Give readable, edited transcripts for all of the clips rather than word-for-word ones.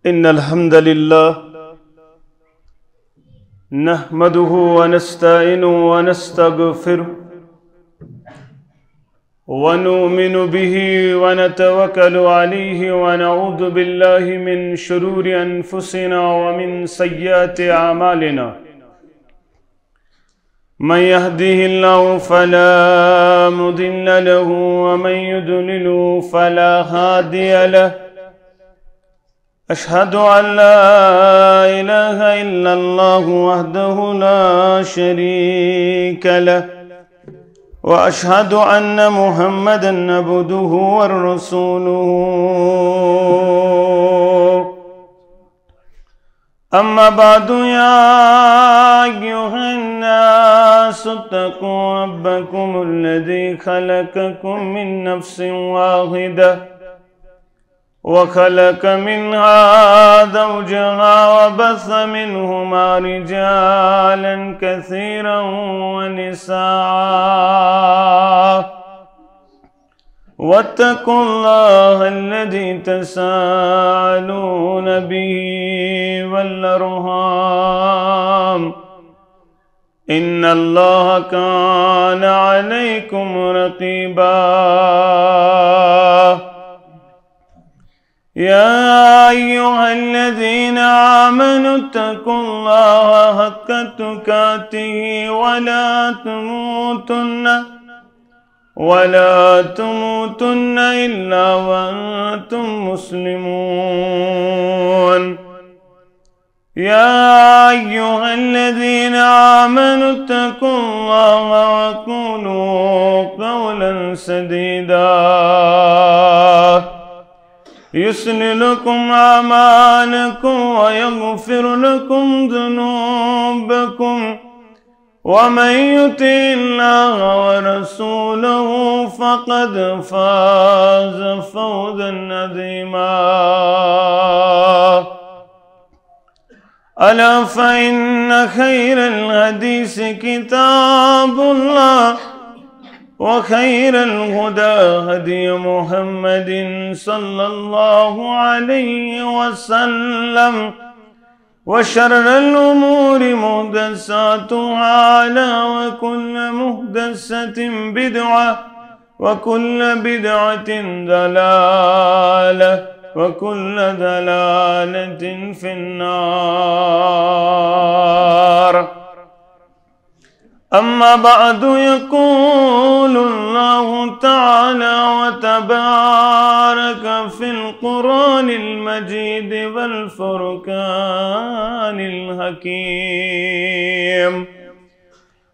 إن الحمد لله نحمده ونستعينه ونستغفره ونؤمن به ونتوكل عليه ونعوذ بالله من شرور أنفسنا ومن سيئات أعمالنا من يهده الله فلا مضل له ومن يضلل فلا هادي له أشهد أن لا إله إلا الله وحده لا شريك له وأشهد أن محمدًا عبده ورسوله أما بعد يا أيها الناس اتقوا ربكم الذي خلقكم من نفس واحدة وخلق منها زوجها وبث منهما رجالا كثيرا ونساء واتقوا الله الذي تساءلون به والأرحام إن الله كان عليكم رقيبا يا أيها الذين آمنوا اتقوا الله حق تقاته ولا تموتن إلا وأنتم مسلمون يا أيها الذين آمنوا اتقوا الله وقولوا قولا سديدا يصلح لكم أعمالكم ويغفر لكم ذنوبكم ومن يطع الله ورسوله فقد فاز فوزا عظيما ألا فإن خير الحديث كتاب الله وخير الهدى هدي محمد صلى الله عليه وسلم وشر الأمور محدثاتها وكل محدثة بدعة وكل بدعة ضلالة وكل ضلالة في النار أما بعد يقول الله تعالى وتبارك في القرآن المجيد والفرقان الحكيم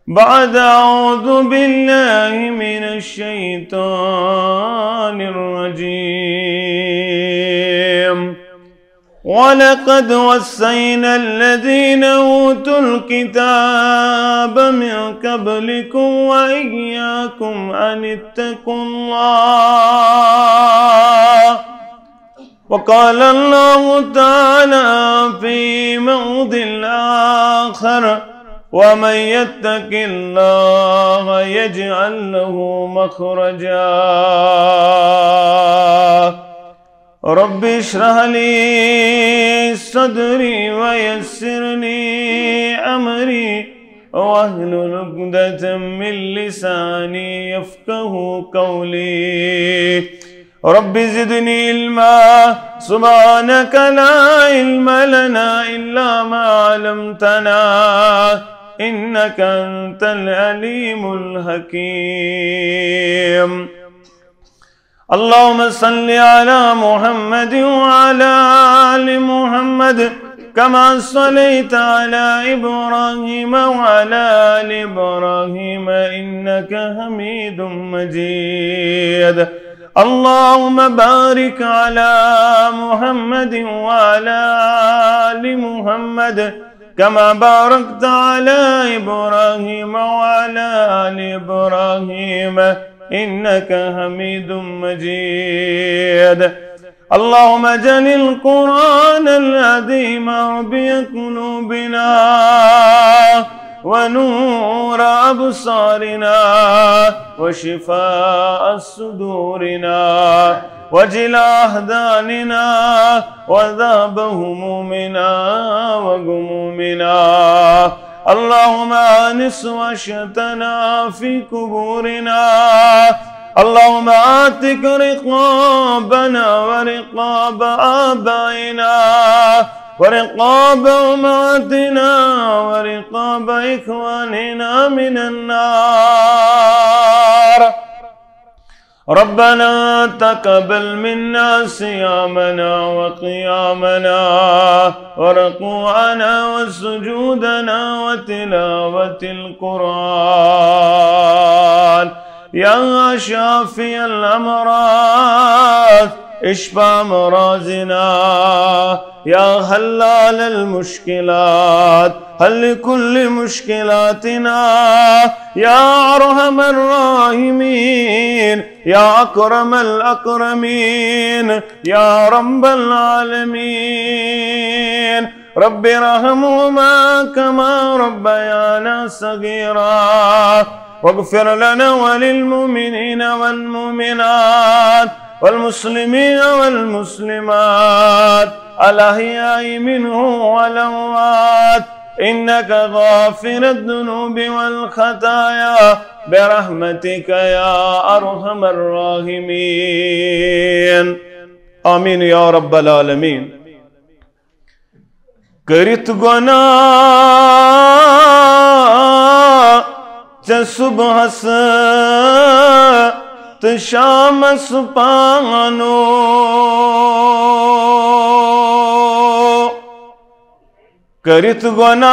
بعد أعوذ بالله من الشيطان الرجيم ولقد وصينا الذين أوتوا الكتاب من قبلكم وإياكم أن اتقوا الله وقال الله تعالى في موضع آخر ومن يتق الله يجعل له مخرجا رب اشرح لي صدري ويسر لي أمري واحلل عقدة من لساني يفقه قولي رب زدني علما سبحانك لا علم لنا إلا ما علمتنا إنك أنت العليم الحكيم اللهم صل على محمد وعلى آل محمد كما صليت على إبراهيم وعلى آل إبراهيم إنك حميد مجيد اللهم بارك على محمد وعلى آل محمد كما باركت على إبراهيم وعلى آل إبراهيم إنك حميد مجيد اللهم اجعل القرآن العظيم ربيع قلوبنا ونور أبصارنا وشفاء صدورنا وجلاء أحزاننا وذهاب همومنا وغمومنا. اللهم آنس وحشتنا في قبورنا. اللهم آتك رقابنا ورقاب آبائنا ورقاب أمهاتنا ورقاب إخواننا من النار. ربنا تقبل منا صيامنا وقيامنا وركوعنا وسجودنا وتلاوة القرآن. يا شافي الأمراض اشفى مرازنا. يا حلال المشكلات حل كل مشكلاتنا. يا أرحم الراحمين يا أكرم الأكرمين يا رب العالمين. رب ارحمهما كما ربيانا صغيرا. واغفر لنا وللمؤمنين والمؤمنات والمسلمين والمسلمات الأحياء منهم والأموات إنك غافر الذنوب والخطايا برحمتك يا أرحم الراحمين. آمين يا رب العالمين. کرت گناہ چه صبح ست شام سپانو. کرت گناہ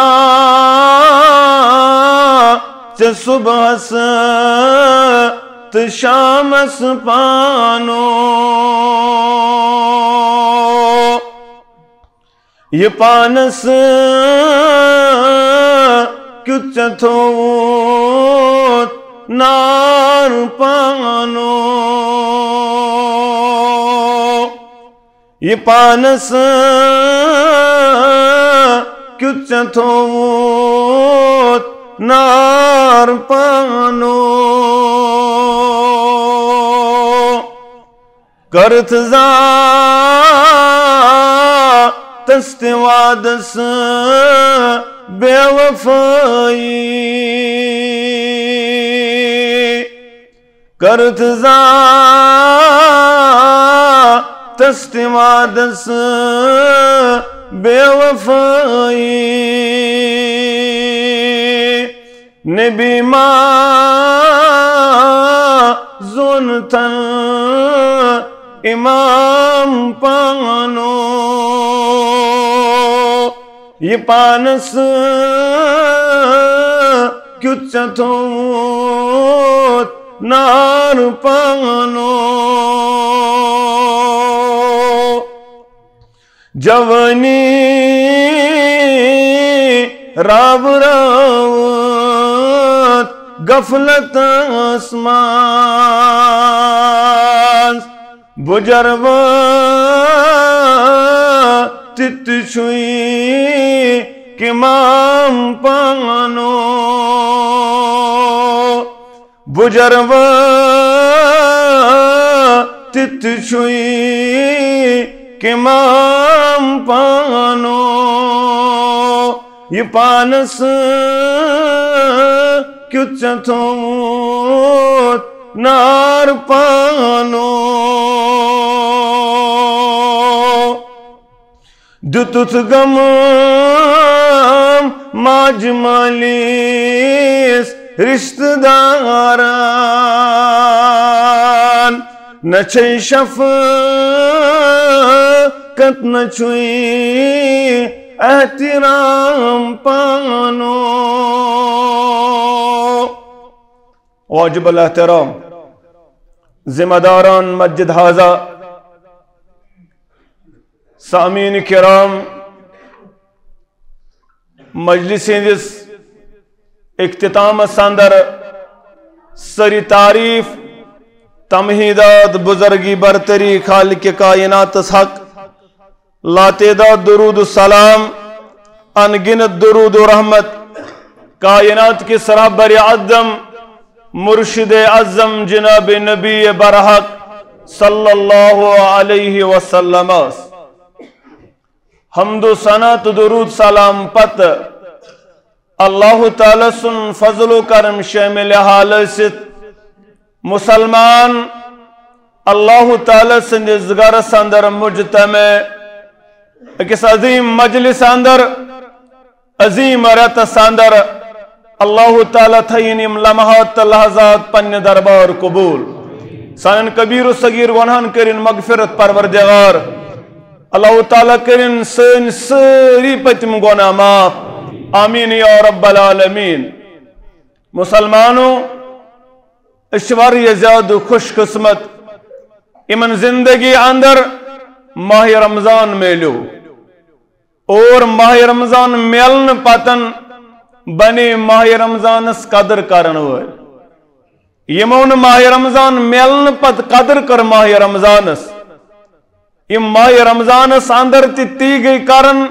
چه صبح ست شام سپانو. یہ پانس کچھ تھوت نار پانو. یہ پانس کچھ تھوت نار پانو. کرت زا تستوادس بے وفائی. کرت زا تستوادس بے وفائی. نبی ما زونتن امام پانو. یہ پانس کچھ تھوت نار پانو. جوانی راو راوت غفلت آسمان. بجرب تت چھوئی کمام پانو. بجرب تت چھوئی کمام پانو. یہ پانس کچھ تھوت نار پانو. دتت غم ماج مالیس رشتہ داران. نچے شفقت نچوئی احترام پانو. واجب الاحترام ذمہ داران مسجد ہذا، سامعین کرام، مجلس ہندس اختتامس اندر سری تعریف تمہیدات بزرگی برتری خالق کائنات حق لا تعداد درود السلام، ان گنت درود و رحمت کائنات کی سرابر اعظم مرشد اعظم جناب نبی برحق صلی اللہ علیہ وسلم حمد و ثنا تو درود سلام پت اللہ تعالی سن فضل و کرم شامل حال ست مسلمان اللہ تعالی سندس گرس اندر مجتمع اکس عظیم مجلس اندر عظیم رتس اندر اللہ تعالی تھین یم لمحات لحظات پنہ دربار قبول سان کبیر و صغیر گناہن کرن مغفرت پروردگار اللہ تعالی کرن سن سری پتم گناہ معاف آمین یا رب العالمین مسلمانوں اشوار زیادہ خوش قسمت امن زندگی اندر ماہ رمضان میلو اور ماہ رمضان میلن پتن بنے ماہ رمضان اس قدر کرن ول یمون ماہ رمضان میلن پت قدر کر ماہ رمضان اس یم ماہ رمضان اس اندر تی گئی کرن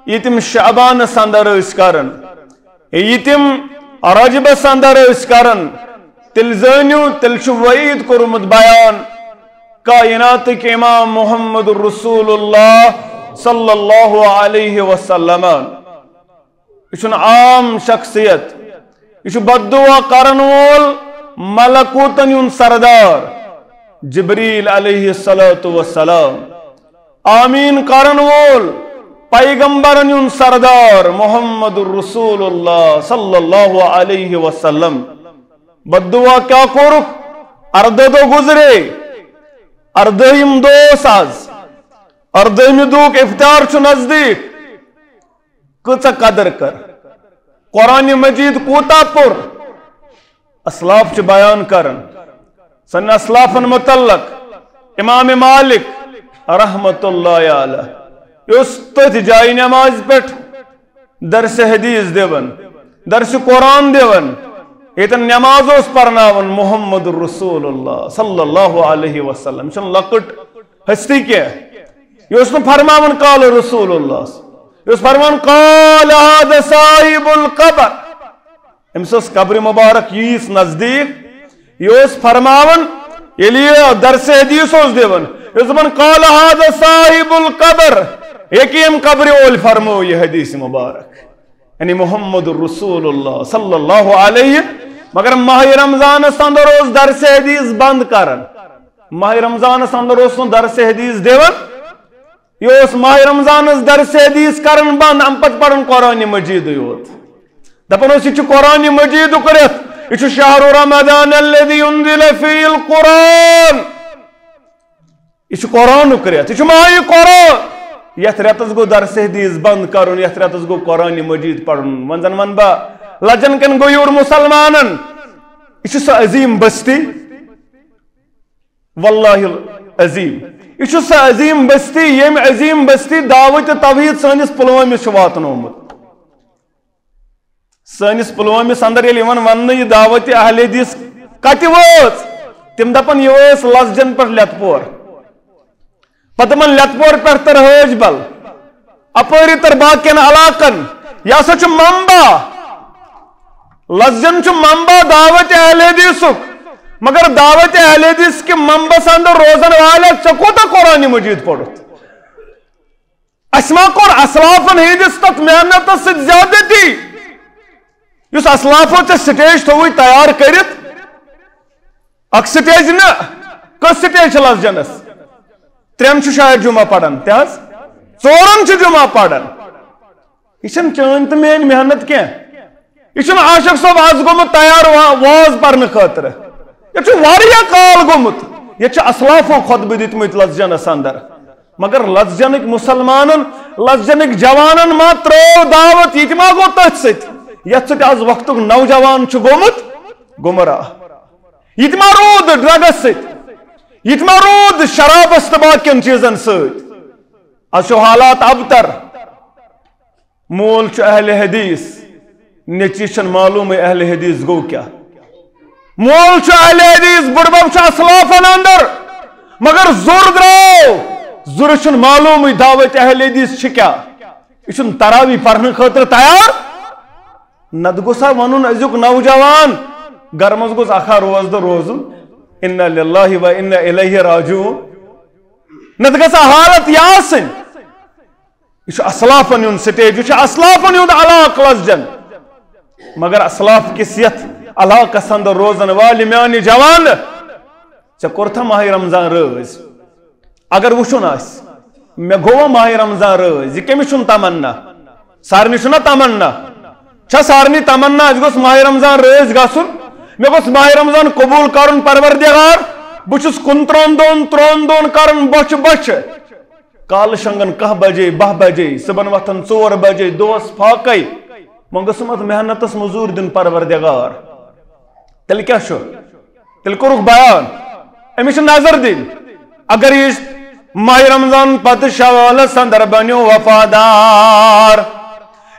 یتم شعبان اس اندر اس کرن یتم رجب اس اندر اس کرن تل زانیو تل شو وعید کرمت بیان کائنات کے امام محمد رسول اللہ صلی اللہ علیہ وسلم یہ عام شخصیت یہ بددعا کرن وول ملکوتن یون سردار جبریل علیہ السلام آمین کرن وول پیغمبرن یون سردار محمد رسول اللہ صلی اللہ علیہ وسلم بددعا کیا کورک ارددو گزرے اردہم دوس آز اردہم دوک افطار چھ نزدیک کچھ قدر کر قرآن مجید کوتا پر اسلاف چھ بیان کرن سن اسلافن متعلق امام مالک رحمت اللہ علیہ اس تت جائی نماز پیٹھ درس حدیث دیون درس قرآن دیون ایتن نماز اس پرناون محمد رسول اللہ صلی اللہ علیہ وسلم چن لکٹ ہستی کیا یہ اس نے فرماون قال رسول اللہ یہ اس فرمان قال هذا صاحب القبر امس اس قبر مبارک یس نزدیک یہ اس فرماون یہ لیے درس حدیث اس دیون یہ زمان قال هذا صاحب القبر ایک یم قبر اول فرمو یہ حدیث مبارک یعنی محمد رسول اللہ صلی اللہ علیہ مگر ماہ رمضان اندر اس درس حدیث بند کرن ماہ رمضان اندر اس درس حدیث دیون یہ اس ماہ رمضان درس حدیث کرن بند ام پت پڑھن قرآن مجید یوت دپن اس یہ قرآن مجید کرت یہ شہر رمضان الذي انزل فيه القرآن یہ قرآن کرت یہ ماہ قرآن یت رتس گو درس حدیث بند کرن یت رتس گو قرآن مجید پڑھن منزن من با لجن کن گیور مسلمانن یہ سا عظیم بستی واللہ عظیم یہ سا عظیم بستی یم عظیم بستی دعوت توحید سانس پلوامس واتنومت سانس پلوامس اندر یل یوان ون یہ دعوت اہل حدیث کت وٲژ تم دپن یہ ٲس لسجن پہ لت پور پتہ لت پور پہ تر حاج بل اپری تر باقین علاقن یہ سا منبع لسجن منبع دعوت اہل حدیثک مگر دعوت اہل حدیث کے منبس اندر روزن والے چکوتا قرآن مجید پڑھت اسما کور اسلافن ہندس تک محنت سے زیادتی اس اسلافو تے سٹیج تھوئی تیار کرت اک سٹیج نا کس سٹیج لسجنس ترین شاید جمعہ پڑھن تیز ژورن جمعہ پڑھن یہ چان تو میری محنت کی یہ عاشق صاحب آز گومت تیار واز پرن خاطر یہ کال گومت یہ اسلافو خطبہ دتمت لسجنس اندر مگر لسجنک مسلمانن لسجنک جوانن ما ترو دعوت یہ ما گو تت ست یت ست آز وقت نوجوان گومت گمراہ یہ ما رود ڈرگس ست یہ ما رود شرابس تو باقین چیزن ست از حالات ابتر مول اہل حدیث نیچی چھن معلوم اہل حدیث گو کیا مول اہل حدیث بڑبب اسلافن اندر مگر زور درو زور چھن معلوم دعوت اہل حدیث کیا یہ تراوی پڑھنے خاطر تیار نت گوسا ونن ازیک نوجوان گر مز گوس اکھا روز دہ روزن انا للہ و انا الیہ راجعون نت گژھا حالت یہ آسن یہ اسلافن ہند سٹیج یہ اسلافن ہند علاقہ لسجن مگر اسلاف کس یتھ علاقس اندر روزن والہ میانہ جوان ژے کورتھا ماہ رمضان رٲض اگر وچھن آس مے گوٚوا ماہ رمضان رٲض یہ کٔمِس چھُنہٕ تمنا سارنٕے چھُنہ تمنا چھا سارنٕے تمنا اَسہِ گوٚژھ ماہ رمضان رٲض گژھُن مے گوٚژھ ماہ رمضان قبوٗل کرُن پروردگار بہٕ چھُس 29 دۄہن کران بۄچھِ بۄچھِ کالہٕ شنگن 10 بجے 12 بجے صبحن وتھان 4 بجے دۄہس فاقے وۄنۍ گٔژھم اتھ محنتس مزوٗرۍ دیُن پروردگار تیٚلہِ کیٛاہ چھُ تیٚلہِ کوٚرُکھ بیان أمِس چھِ نظر دِنۍ اگر یہِ ماہ رمضان پتہٕ شوالس اندر بنیو وفادار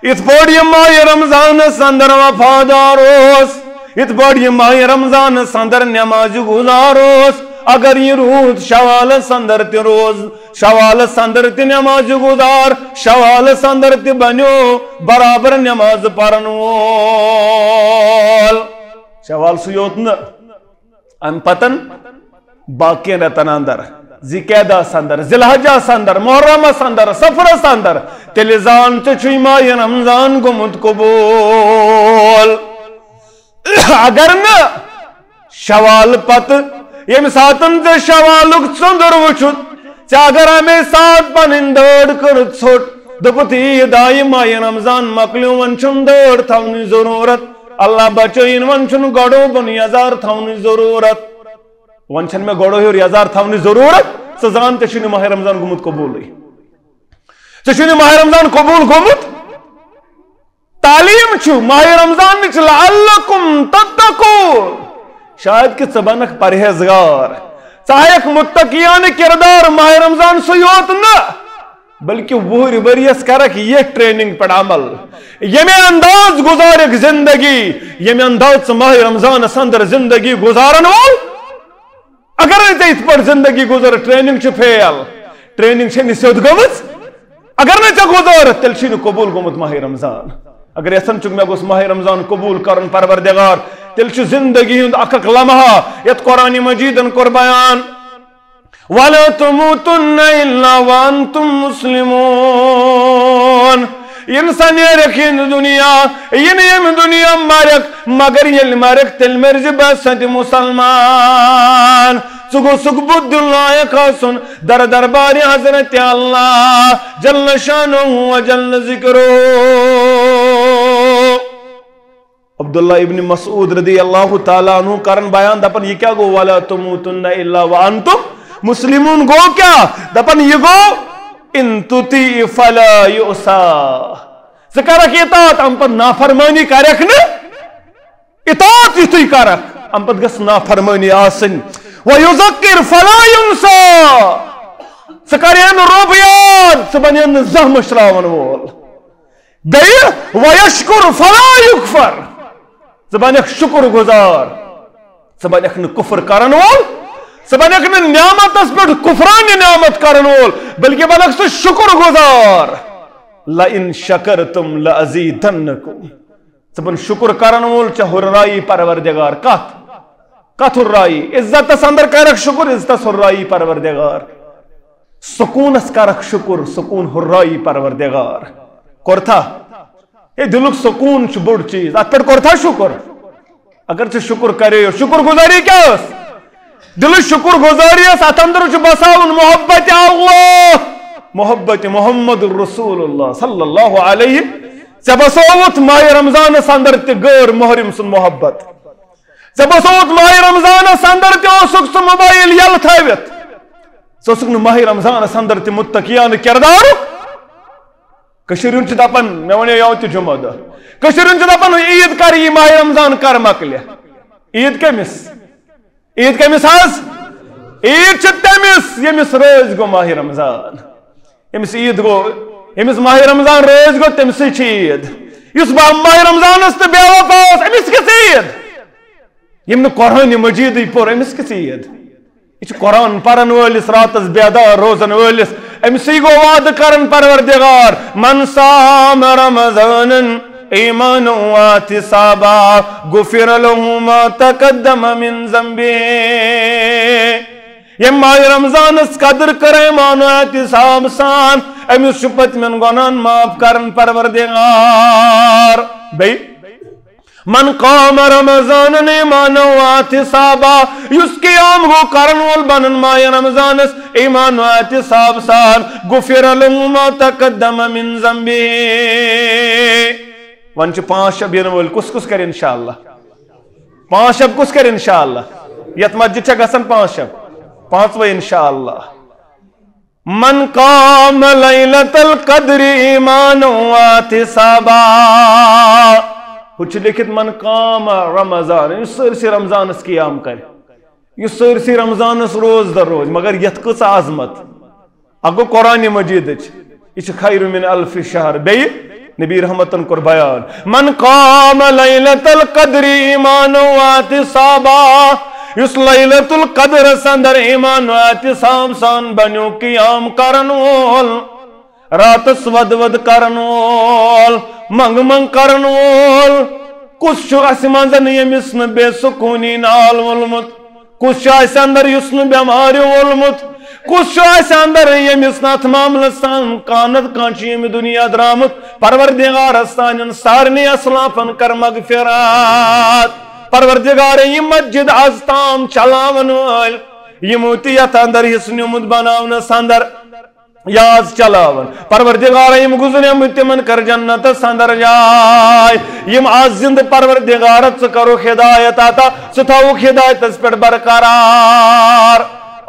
یِتھ پٲٹھۍ یہِ ماہ رمضانس اندر وفادار اوس یِتھ پٲٹھۍ یہِ ماہ رمضانس اندر نمازِ گزار اوس اگر یہ روز شوالس اندر تہ روز شوالس اندر تہ نماز گزار شوالس اندر تہ بنیو برابر نماز پرن وول شوال سُے یوت نہ ام پتن باقی رتن اندر ذِقعدس اندر ذِالحجس اندر محرمس اندر سفرس اندر تیٚلہِ زان ژےٚ چھُے ماہ رمضان گوٚمُت قبوٗل اگر نہ شوال پتہٕ یم ساتن ژےٚ شوالُک ژٔنٛدُر وٕچھُتھ ژےٚ اگر امے سات پنٕنۍ دٲڑ کٔرٕتھ ژھوٚٹ دوٚپُتھ عیٖد آیہِ ماہ رمضان مۄکلیو وۄنۍ چھُنہٕ دٲڑ تھاونٕچ ضروٗرت اللہ بچٲیِن وۄنۍ چھُنہٕ گۄڈو بۄن یزار تھاونٕچ ضروٗرت وۄنۍ چھنہٕ مےٚ گۄڈو ہیوٚر یزار تھاونٕچ ضروٗرت ژٕ زان ژےٚ چھُے نہٕ ماہ رمضان گوٚمُت قبوٗلٕے ژےٚ چھُے نہٕ ماہ رمضان قبوٗل گوٚمُت تعلیٖم چھُ ماہ رمضانٕچ لعلکم تتقوٗن شاید کہ ژٕ بنکھ پرہیزگار ژٕ ہایکھ متقیانہ کردار ماہ رمضان سُے یوت نہ بلکہ وُہرِ ؤرِیس کرکھ یہ ٹریننگ پہ عمل ییٚمہِ انداز گزارکھ زندگی ییٚمہِ انداز ژٕ ماہ رمضانس اندر زندگی گزارن وول اگر نہٕ ژےٚ یِتھ پٲٹھۍ زندگی گزر ٹریننگ چھِ فیل ٹریننگ چھے نہٕ سیوٚد گٔمٕژ اگر نہٕ ژےٚ گزارتھ تیٚلہِ چھُے نہٕ قبوٗل گوٚمُت ماہ رمضان اگر یژھان چھُکھ مےٚ گوٚژھ ماہ رمضان قبوٗل کرُن پروردگار تیٚلہِ چھُ زندگی ہُنٛد اکھ اکھ لمحہ یتھ قرآنِ مجیٖدن کوٚر بیان وَلَا تَمُوتُنَّ إِلَّا وَأَنتُم مُسْلِمُونَ انسان نیرکھ یہِ دُنیا یہِ نہٕ ییٚمہِ دُنیا مرکھ مگر ییٚلہِ مرکھ تیٚلہِ مرزِ بہٕ سَتہِ مُسلمان ژٕ گوٚژھُکھ بُدھ دیُن لایق آسُن در دربارِ حضرت اللہ جل شانہ و جل ذکرہ عبداللہ ابن مسعود رضی اللہ تعالیٰ عنہ کرن بیان دپن یہ کیا گو وَلَا تَمُوتُنَّ إِلَّا وَأَنتُم مسلمون گو کیا دپن یہ گو ان تُطِیعْ فَلَا يُعْصَىٰ ژٕ کرکھ اطاعت ام پتہٕ نافرمٲنی کرکھ نہٕ اطاعت یُتھُے کرکھ ام پتہٕ گٔژھ نافرمٲنی آسٕنۍ وَيُذَكِّرْ فَلَا يُنسَىٰ ژٕ کرِہے نہٕ رۄب یاد ژٕ بنیٚن نہٕ زانٛہہ مٔشراون وول بیٚیہِ وَيَشْكُرْ فَلَا يُكْفَرْ ژٕ بنکھ شکر گزار ژٕ بنکھ نہٕ کفر کرن وول ژٕ بنکھ نہٕ نعمتس پٮ۪ٹھ کفرانہِ نعمت کرن وول بلکہ بنکھ ژٕ شکر گزار لَئِن شَكَرْتُمْ لَأَزِيدَنَّكُمْ ژٕ بن شکر کرن وول ژےٚ ہُررایی پروردگار کتھ ہُررایی عزتس اندر کرکھ شکر عزتس ہُررایی پروردگار سکونس کرکھ شکر سکون ہُررایی پروردگار کوٚرتھا یہ دلک سکون بوڑ چیز ات پہ کورتھا شکر اگر ژٕ شکر کرے شکر گزاری کیا دل شکر گزاری ات اندر بساون محبت اللہ محبت محمد رسول اللہ صلی اللہ علیہ ژےٚ بسووُتھ ماہ رمضانس اندر تہ غیر محرم سن محبت ژےٚ بسووُتھ ماہ رمضانس اندر تہ اوسُکھ ژٕ موبائل یلہٕ تھٲوِتھ ژٕ اوسُکھ نہٕ ماہ رمضانس اندر تہ متقیانہ کردارُک کشیر ہُنٛد چھُ دپان مےٚ وَنیو یوٕ تہِ جمعہ دۄہ کشیر ہُنٛد چھُ دپان عیٖد کر یی ماہ رمضان کر مۄکلہِ عیٖد کٔمِس حظ عیٖد چھِ تٔمِس ییٚمِس رٲضۍ گوٚو ماہ رمضان ییٚمِس عیٖد گوٚو ییٚمِس ماہ رمضان رٲضۍ گوٚو تٔمسٕے چھِ عیٖد یُس ماہ رمضانس تہٕ بے وفا اوس أمِس کِژھ عیٖد ییٚمۍ نہٕ قرآنِ مجیٖدٕے پوٚر أمِس کِژھ عیٖد یہ قرآن پرن وٲلِس راتس بیدار روزن وٲلِس أمسٕے گوٚو وعدٕ کرن پروردگار من صام رمضان ایمانا واحتسابا غفر له ما تقدم من ذنبه یہ ماہ رمضان اس قدر کر ایمان و احتساب سان امس پت من گناہن معاف کرن پروردگار بھئی من قام رمضان ایمان و احتسابا یس قیام گو کرن وول بنن ماہ رمضان اس ایمان و احتساب سان غفر له ما تقدم من ذنبه ون چھ 5 شب ین وول کس کس کر انشاءاللہ 5 شب کس کر انشاءاللہ یت مسجد چھ گژھن 5 شب 5ویں انشاءاللہ من قام لیلۃ القدر ایمانا واحتسابا ہچ لکھت من قام رمضان یہ سرسی رمضان اس قیام کر یہ سرسی رمضان اس روز در روز مگر یت کس عظمت اگو قرآن مجید یہ خیر من الف شہر بی نبی رحمتن کر بیان من قام لیلۃ القدر ایمانا واحتسابا یس لیلۃ القدر سندر ایمان و احتساب سان بنیو قیام کرن وول راتس ود ود کرن وول منگ منگ کرن وول کس چھو اسی منزن یمس ن بے سکونی نال ولمت کس چھو اسی اندر یس ن بیماری ولمت کس چھو اسی اندر یمس نات معاملستان کانت کانچی یمی دنیا درامت پروردگار استانین سارنی اسلافن کر مغفرات پروردگار یہ مسجد ازتام چلاون وال یہ موتیت اندر حسن امت بناون سندر یاز چلاون پروردگار یم گزرے متمن کر جنت سندر جائے یم آز زند پروردگارت کرو ہدایت آتا ستاوک ہدایت اس پر برقرار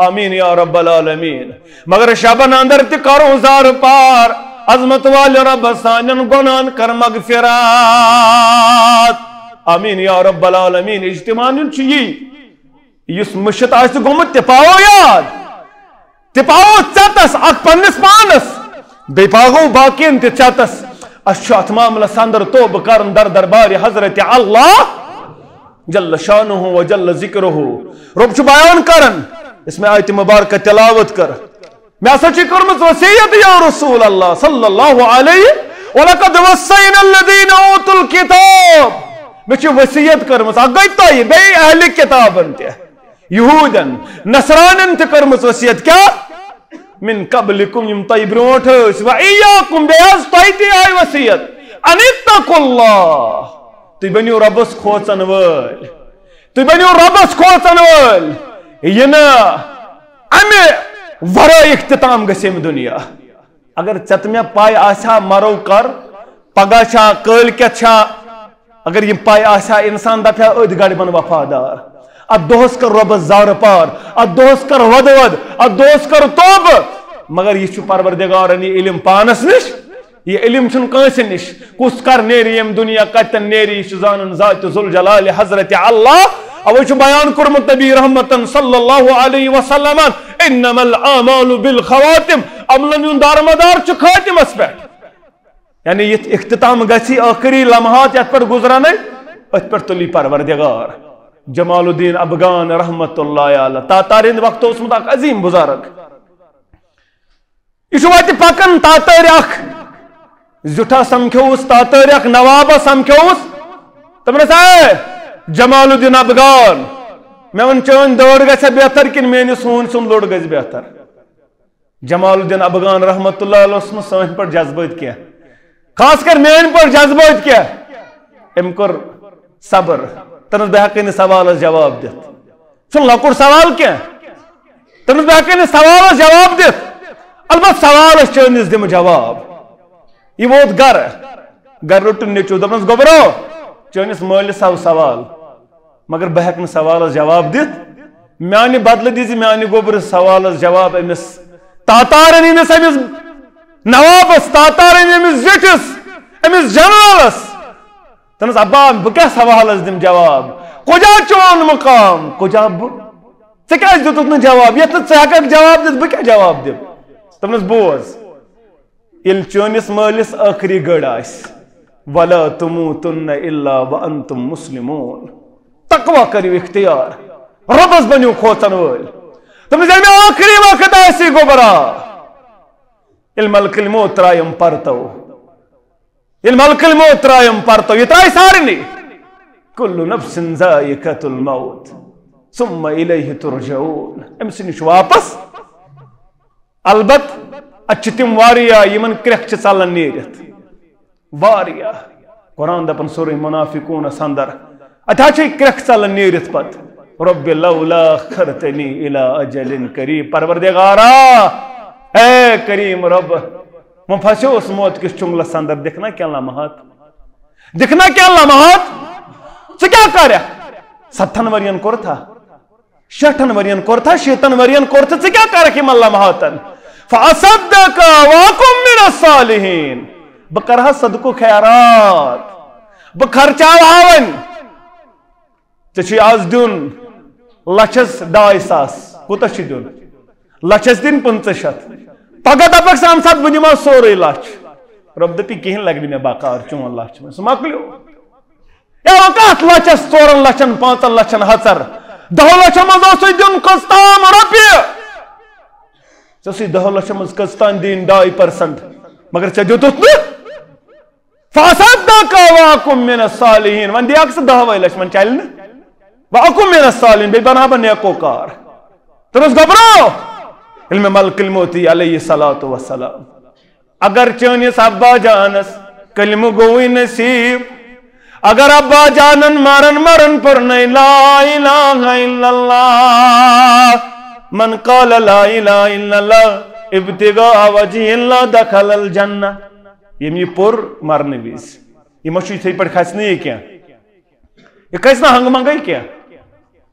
آمین یا رب العالمین مگر شبن اندر تی کرو زار پار عظمت والی رب سانن گنان کر مغفرات آمین یا رب العالمین اجتماعین چیئی یس مشت آئیس گومت تپاو یاد تپاو چتس اک پنس پانس بے پاگو باقین تی چتس اشات معاملہ سندر توب کرن در دربار حضرت اللہ جل شانہ و جل ذکرہ رب چھ بیان کرن اس میں آیت مبارکہ تلاوت کر میں سچی کرمت وسیعت یا رسول اللہ صلی اللہ علیہ وَلَقَدْ وَصَّيْنَا الَّذِينَ أُوتُوا الْكِتَابَ میں چھو وسیعت کرمت اگئی تائی بے اہل کتابن تے یہودن نصرانن تے کرمت وسیعت کیا من قبلکم یم تائی برونٹ اس و ایاکم بیاز تائی تی آئی وسیعت انتقوا اللہ تی بنیو ربس کھوچن ول تی بنیو ربس کھوچن ول یہ نا امی ورا اختتام گسیم دنیا اگر چتمیا پائی آسا مرو کر پگا چھا کل کیا چھا اگر یہ پائی آسا انسان دفعہ اد گاڑی بن وفادار اد دوس کر ربس زار پار اد دوس کر ود ود اد دوس کر توب مگر یہ چھو پروردگارنی علم پانس نش یہ علم چھن کانس نش کس کر نیری یم دنیا کتن نیری شزانن ذات ذوالجلال حضرت اللہ او چھو بیان کرمت نبی رحمتن صلی اللہ علیہ وسلم انما الاعمال بالخواتم عملن یون دار مدار چھو خاتم اس پہ یعنی یہ اختتام گسی آخری لمحات یت پر گزرانے ات پر تلی پروردگار جمال الدین افغان رحمت اللہ علیہ تاتارین وقت اس متاق عظیم بزرگ یہ چھو واتی پاکن تاتار اخ زٹھا سمکھوس تاتار اخ نوابا سمکھوس تم رسا ہے جمال الدین افغان میں ان چون دوڑ گئے سے بہتر کن میں نے سون سن لوڑ گئے بہتر جمال الدین افغان رحمت اللہ علیہ وسلم سوہن پر جذبت کیا خاص کر میں ان پر جذبت کیا ام کر صبر تنس بحقین سوال جواب دیت سن لکر سوال کیا تنس بحقین سوال جواب دیت البت سوال چونس دم جواب یہ ووت گر رٹن نیچو دپنس گوبرو چونس مالس آو سوال مگر بہ ہیکہ سوال جواب دت میانہ بدلہ دیزی میانہ گوبر سوال جواب امس تاتارن امس نوابس تاتارن امس زٹس امس جنرالس تنس ابا بہ کیا سوال دم جواب کجا چون مقام کجا ژےٚ دتُتھ نہٕ جواب یتھ نہٕ ژٕ ہیککھ جواب دِتھ بہ کیا جواب دم تمس بوز ییٚلہِ چٲنِس مٲلِس ٲخری گٔڑ آسہِ ولا تموتن الا وانتم مسلمون تقوی کریو اختیار ربس بنیو کھوچن ول تمس ییٚلہِ مےٚ ٲخری وقت آسہِ گوبرا ییٚلہِ ملکل موت ترایم پرتو یل ملکل موت ترایم پرتو یہ ترائی سارنی کل نفس ذائقۃ الموت ثم الیہ ترجعون امس نش واپس البت اچھ تم واریا یمن کرک چھ ژلن نیرت واریا قرآن دپن سورہ منافقون اندر اتھا چھ کرک ژلن نیرت پت رب لولا اخرتنی الی اجل قریب پروردگارا اے کریم رب من پھنسو اس موت کس چنگلس اندر دیکھنا کیا لمحات ژٕ کیا کریا 7 ورین کور تھا 60 ورین کور تھا 6 ورین کور تھا ژٕ کیا کرک یمن لمحاتن فاصدق واکم من الصالحین بہ کرہا صدقہ خیرات بہ خرچاوہا ون ژےٚ آز دیُن 1,200,000 کوتاہ چھ دیُن لچھس دن 500 پگہ دپک سام سات بہ دما سورے لچھ رب دپی کہین لگنہ مے بکار 4 لچھ سہ مکلیو یا کت لچھس 4 لچھن 5 لچھن ہژر 10 لچھن مز اوس دیُن قسطام رۄپیہِ ژےٚ اوسُے 10 لچھن مز قسطان دِنۍ 2% مگر ژےٚ دیُتُتھ نہٕ فاصدق واکم من الصالحین ون دیاکھ ژٕ 10 لچھ ون چلہِ نہٕ واکم من الصالحین بیٚیہِ بناو بہٕ نیکوکار ترس گبرو علم ملک الموتی علیہ الصلاۃ والسلام اگر چانس ابا جانس کلمہ گوئی نصیب اگر ابا جانن مرن پرنے لا الہ الا اللہ من قال لا الہ الا اللہ ابتغاء وجہ اللہ دخل الجنہ یم یہ پور مرنے ویز یہ مچھو یتھے پٹ کھسنے یہ کیا یہ کھسنا ہنگ منگئی کیا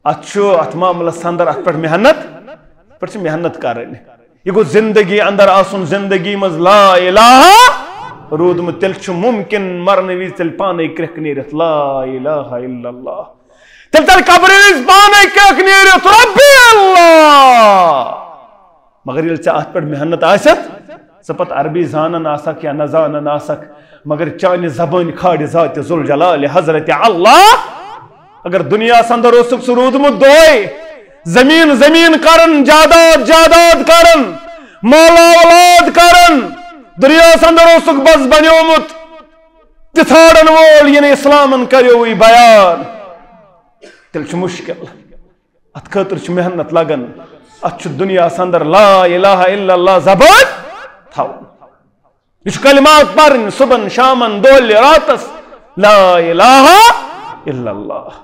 اچھو ات معاملس اندر ات پٹ محنت کریں یہ گو زندگی اندر آسن زندگی مز لا الہ رودمت تیل چھ ممکن مرنے ویز تیل پانے کرک نیرت لا الہ الا اللہ تیل قبر ویز پانے کرک نیرت ربی اللہ مگر یہ ات پٹ محنت آست سپت عربی زانن آسک یا نہ زانن آسک مگر چانی زبان کھاڑ ذات ذوالجلال حضرت اللہ اگر دنیا اندر اوسک سہ رودمت دوئے زمین کرن جاداد کرن مال اولاد کرن دنیا اندر اوسک بس بنیومت تھاڑن وول یعنی اسلامن کریو بیان تیل چھ مشکل ات خاطر چھ محنت لگن ات چھ دنیا اندر لا الہ الا اللہ زبان تھو یہ کلمات پرن صبح شامن دول راتس لا الہ الا اللہ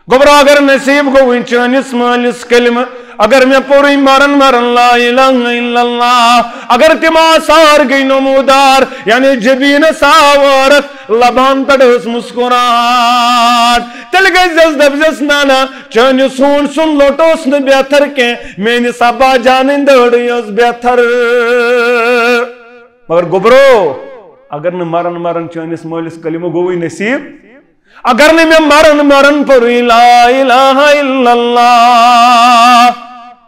گبرو اگر نصیب گو چانس مالس کلمہ اگر میں پوری مرن لا الہ الا اللہ اگر تم آثار گئی نمودار یعنی جبین ساورت لبان پڑ مسکرات تل گئی زز دبزس نانا چانی سون سن لوٹوس ن بہتر کے میں سبا جانن دڑیس بہتر مگر گبرو اگر نہ مرن چانس مالس کلمہ گوئی نصیب اگر نے میں مرن پوری لا الہ الا اللہ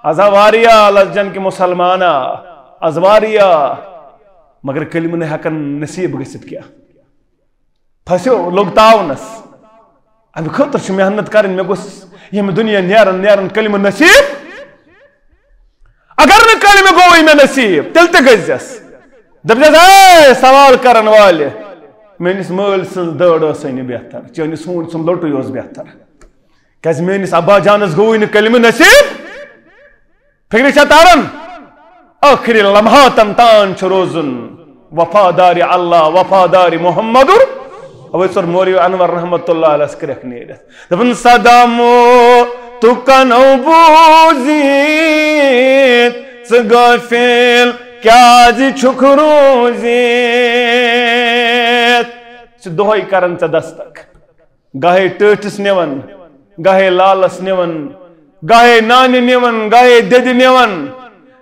ازواریا لجن کے مسلمانا ازواریا مگر کلمہ نے ہکن نصیب گسد کیا پھسو لوگ تاونس ام خاطر چھ محنت کرن میں گوس یم دنیا نیرن کلمہ نصیب اگر نہ کلمہ گوئی میں نصیب تیل تہ گزس دپس اے سوال کرن والے میس مل سن دڑ بہتر چانس ہون سن لوٹے بہتر کیاز میس ابا جانس گوئی نہ کلمہ نصیب فکر چھا تارن آخری لمحاتن تان چھ روزن وفادار اللہ وفادار محمد اویسر موری انور رحمت اللہ علیہ کرک نیرت دپن صدامو تو کنو بوزیت ژ غافل کیاز چھک روزیت ژ دہے کرن ژ دستک گاہے ٹاٹس نیون گاہے لالس نیون گاہے نان نیون گاہے دد نیون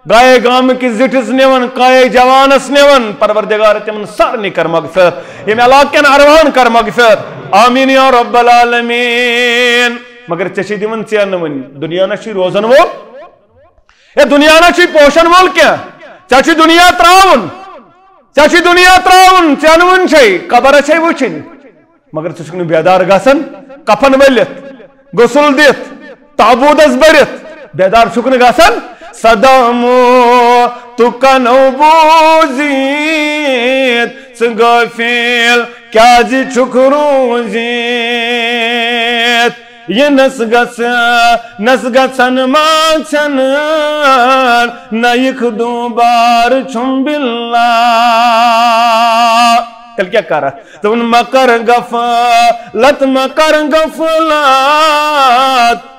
گاہے گام کی زٹس نیون گاہے جوانس نیون پروردگار تمن سارنی کر مغفرت یم علاقن ارواحن کر مغفرت آمین یا رب العالمین مگر ژے چھ دِوان ژین ون دنیا نہ چھ روزن وول اے دنیا نہ چھ پوشن وول کیا ژے چھ دنیا تراون ژے چھ دنیا تراون ژین ون چھ قبر چھ وچھن مگر ژٕ چھُکھ نہٕ بیدار گژھان کفن ؤلِتھ غسل دِتھ تابوتس بٔرِتھ بیدار چھُکھ نہٕ گژھان صدامو تو کنو بوزید غافل کیازِ چھُکھ روزید یہ نس گژھن ماچھن نئیک دوبار چھم باللہ تیل کیا کر رہا تو مکر غفلت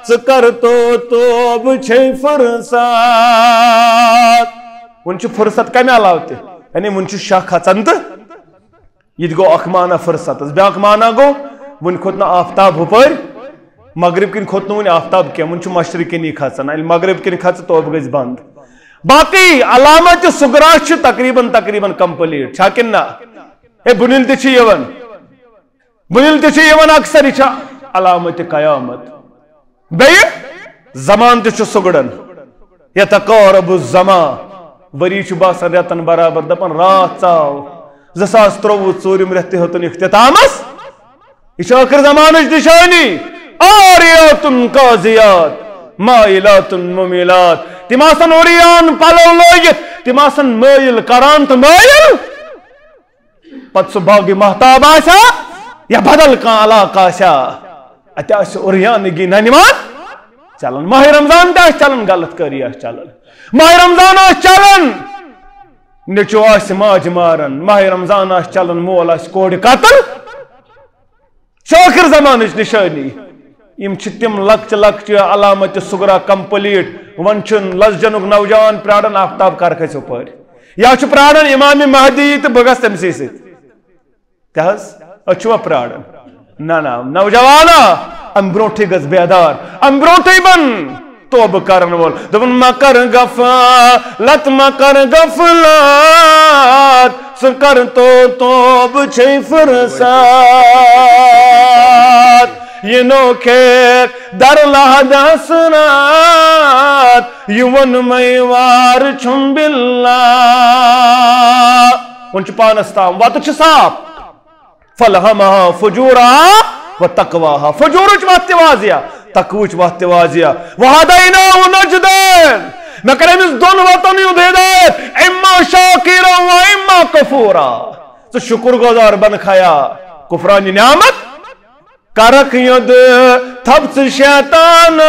ژٕ توب چھے فرصت ون چھ فرصت کمی علاوہ تہ یعنی ون چھ شاہ کھژان تو یہ گو اخ معنی فرصت بیاکھ معنی گو ون کھوت نا آفتاب ہپر مغرب کن کھوت ون آفتاب کی ون چھ مشرق کنی کھژان مغرب کن کھژ توب گژھِ بند باقی علامت صغرا چھ تقریباً کمپلیٹ چھا کن نا اے بنیل تہ چھ یوان اکثر یہ علامت قیامت بیٚیہِ زمان تہ چھ سگڑن یتقارب الزمان وری چھ باسان ریتن برابر دپان رات ژاو 2023 ژوٗرِم رٮ۪تھ تہِ ہیوٚتُن اختتامس یہ چھ ٲخر زمانٕچ نشانی عاریات قاضیات مائلات ممیلات تم آسان اوریان پلو لٲگِتھ تم آسان مٲیل کران تو مٲیل پتہٕ سُہ باغ محتاب آسیا یا بدل کانٛہہ علاقہٕ آسیا اتہِ آسہِ اوریانگی ننِوان چلان ماہ رمضان تہ چلان غلط کٲری چلان ماہ رمضان چلان نیچو ماج مارن ماہ رمضان چلان مول کور قتل آخر زمانچ نشانی یم تم لکچہ علامت صغرا کمپلیٹ ون لسجن نوجوان پراران آفتاب کر کھس ہپر یا پراران امام مہدی تو بہ گھس تمسی سچوا پراران نا نوجوانا ام بروٹھے گز بیدار ام بروٹھے بن توب کرن وول دپن مکر غفلت ژٕ کر توب چھے فرصت یہ نوکھے در لحظہ سنات یہ ون میوار چھم باللہ ون چھ پانس تام وات چھ صاف فلہمہا فجورہا و تقواہا فجورچ وات واضح تقوچ وات واضح وہدیناہ نجدین میں کریں اس دون وطن ہدایت اما شاکرا و اما کفورا تو شکر گزار بن کھایا کفرانی نعمت کرک ید تھپس شیطانس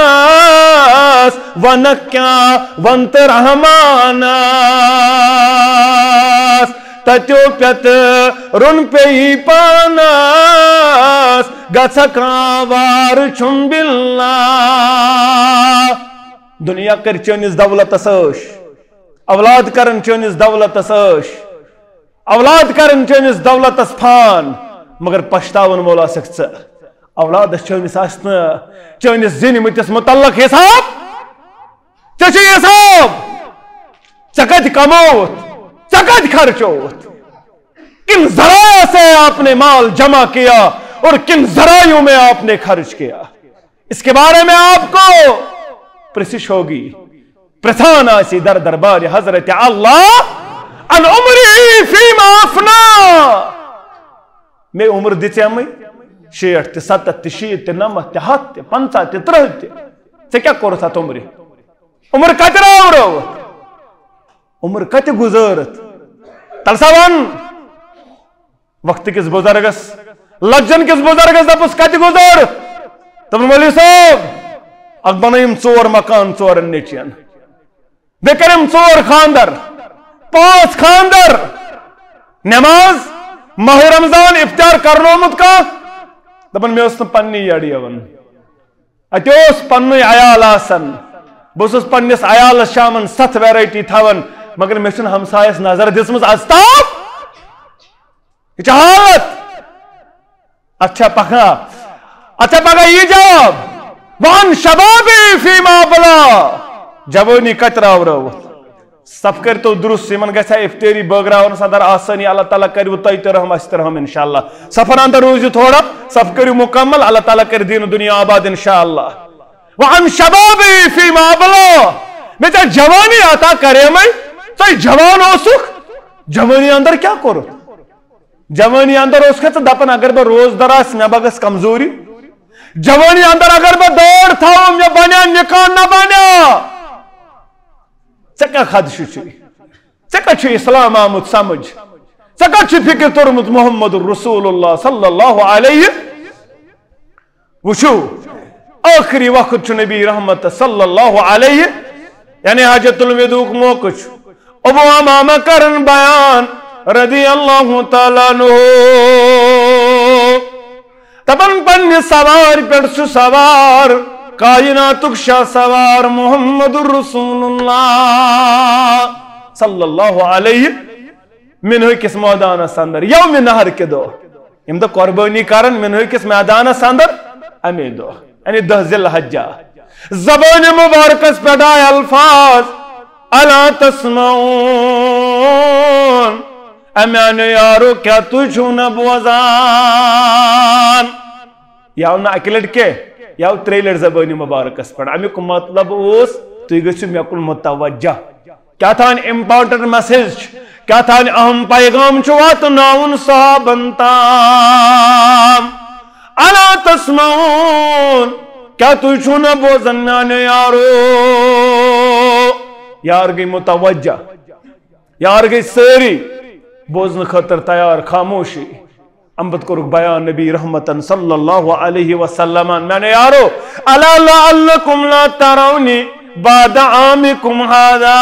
ونکیا ونت رحمانس تتیو پیت رن پی پانس گھار چھم باللہ دنیا کر چنس دولتس عش اولاد کرن چنس دولتس عش اولاد کرن چنس دولتس پھان مگر پشتاون وول آسکھ ژٕ اولادس چنس چنس زن متس متعلق حساب ژےٚ چھُے حساب ژےٚ کتہِ کمووُتھ ژےٚ کتہِ خرچووُتھ کن ذرائع سے آپ نے مال جمع کیا اور کن ذرائعوں میں آپ نے خرچ کیا اس کے بارے میں آپ کو پرسش ہوگی پرسان آسی در دربار حضرت اللہ ان عمری فیما افنا میں عمر دیتے ہمیں 60 تے 70 تے 60 تے 90 تے 100 تے 50 تے 30 تے سے کیا کرو تھا عمری عمر کت راورو عمر کت گزارت تلساوان وقت کس بزرگس لجن کس بزرگس دپس کت گزارت تب مولی صاحب اک بنائیم 4 مکان 4 نیچین بے کریم 4 خاندر 5 خاندر نماز ماہ رمضان افطار کرنومت کا دپن میں اس پنی یڑی ون اتہ پن عیال آسان بہس پنس عیالس شامن 7 ویرائٹی تھاون مگر میں ہمسایس نظر دسمز استاف یہ حالت اچھا پکا یہ جواب وان شبابی فیما بلا جوانی کت راورو سب کر تو درست من گھا افطاری بٲگراون صدر آسانی اللہ تعالیٰ کرو تہ رحم اس رحم انشاءاللہ سفر اندر روزو تھوڑا سب کرو مکمل اللہ تعالیٰ کر دین دنیا آباد انشاءاللہ وان شبابی فیما بلا میں ژےٚ جوانی عطا کرے میں ژٕ جوان اوسُکھ جوانی اندر کیا کرو جوانی اندر اس کے دپن اگر بہ روز دراز مے بگس کمزوری جوانی اندر اگر بہ دوڑ تھاو مے بنیا نکاح نہ بنیا ژےٚ کیٛاہ خدشہٕ چھُے ژےٚ اسلام آمت سمجھ ژےٚ فکر تورمت محمد رسول اللہ صلی اللہ علیہ وچھو آخری وقت چھ نبی رحمت صلی اللہ علیہ یعنی حاجت الوداع موقع ابو امامہ کرن بیان رضی اللہ تعالیٰ عنہ تبن پن سوار پر سوار کائناتک شاہ سوار محمد رسول اللہ صلی اللہ علیہ من کس میدان اندر یوم نہر کے دو یم دہ قربانی کرن من کس میدان اندر امی دو یعنی 10 ذی الحجہ زبان مبارکس پہ آئے الفاظ الا تسمعون امیان یارو کیا تجھو نہ بوزان یا نہ اکی لٹ کے یا 3 لٹ زبان مبارکس پہ امی کو مطلب اس تو گھو مے کن متوجہ کیا تھا امپارٹنٹ میسج کیا تھا اہم پیغام واتناون صحابن تام الا تسمعون کیا تھی چھو نہ بوزن میانے یارو یار گئی متوجہ یار گئی ساری بوزن خطر تیار خاموشی امبت کرک بیان نبی رحمتن صلی اللہ علیہ وسلم میانے یارو الا لعلکم لا ترونی بعد عامکم هذا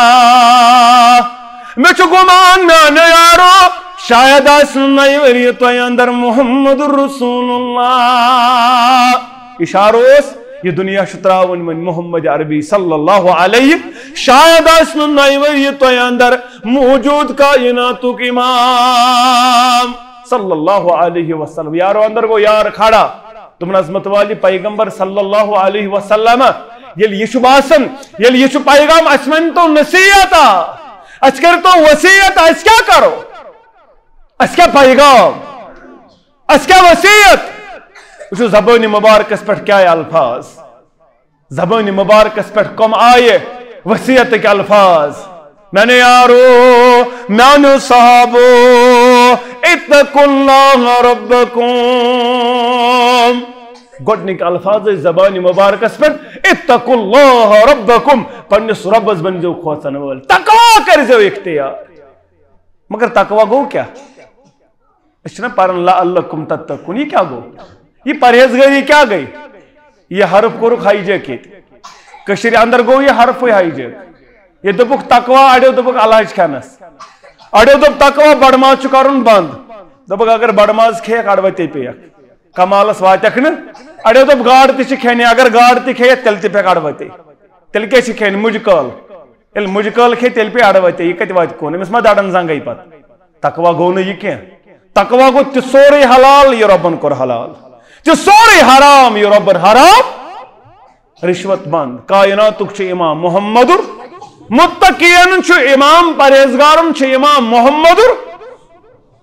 میں چھو گمان میانے یارو شاید اسن نئی وری تو اندر محمد رسول اللہ اشارو اس یہ دنیا شتراون من محمد عربی صلی اللہ علیہ شاید اسن نئی وری تو اندر موجود کائناتو کی امام صلی اللہ علیہ وسلم یارو اندر کو یار کھڑا تم عظمت والی پیغمبر صلی اللہ علیہ وسلم یل یہ چھو باسن یل یہ چھو پیغام اسمن تو نصیحتا اس کر تو وسیعت اس کیا کرو اس کیا پیغام اس کیا وسیعت وچھو زبان مبارکس پر کیا الفاظ زبان مبارکس پر کم آئے وسیعت کے الفاظ میں نے یارو میں نے صحابو اتقوا اللہ ربکم گوڑنک الفاظ زبان مبارکس پر اتقوا اللہ ربکم پنس ربز بن جو کھوچن وال تقوی کر جو اختیار مگر تقوی گو کیا اس نے پارن لعلکم تتقون یہ کیا گو یہ پرہیزگاری کیا گئی یہ حرف کو رکھ ہائی جے کی کشیر اندر گو یہ حرف ہوئی ہائی جے یہ دبک تقوی اڑیو دبک اللہ کھانس اڑیو دب تقوی بڑماز چکارن بند دبک اگر بڑماز کھے کڑوتے پہ کمالس واتک نا اڑیو دب گاڑ تی کھینے اگر گاڑ تی کھے تل تی پہ کڑوتے تل کے کھینے مجکال یل مجکال کھے تل پہ اڑوتے یہ کت وات کون امس ما دڑن زنگئی پت تقوی گو نا یہ کیا تقوی گو تی سوری حلال یہ ربن کر حلال تی سوری حرام یہ ربن حرام رشوت بند کائناتک چھ امام محمد متقین چھ امام پرہیزگارن چھ امام محمد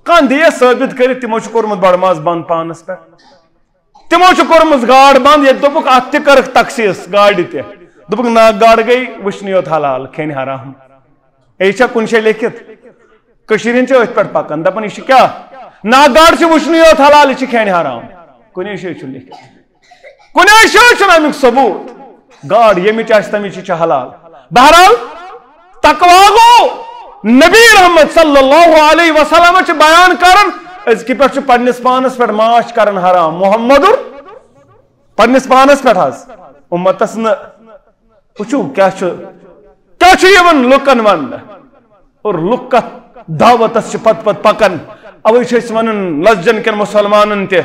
کان دیا ثابت کری تمو چھ کورمت بڑماز بند پانس پہ تمو چھ کورمت گاڑ بند یہ دبک ات تہ کرک تخصیص گاڑی تہ دبک نا گاڑ گئی وشنیوت حلال کھین حرام اے چھ کن شے لکھت کشیرین چھ ات پٹ پکن دپن یہ کیا نا گاڑ چھ وشنیوت حلال یہ کھین حرام کنے شے چھ لکھت کنے شے چھ امیک ثبوت گاڑ یمی چھ تمی چھ حلال بہرحال تقوی گو نبی رحمت صلی اللہ علیہ وسلم چھ بیان کرن اس کی پر پنس پانس پر معاش کرن حرام محمد پنس پانس پر حس امتس ن وچھو کیا چھ یمن لکن ون اور لکت دعوتس چھ پت پت پکن اوی چھ اس ونن لسجن کن مسلمانن تے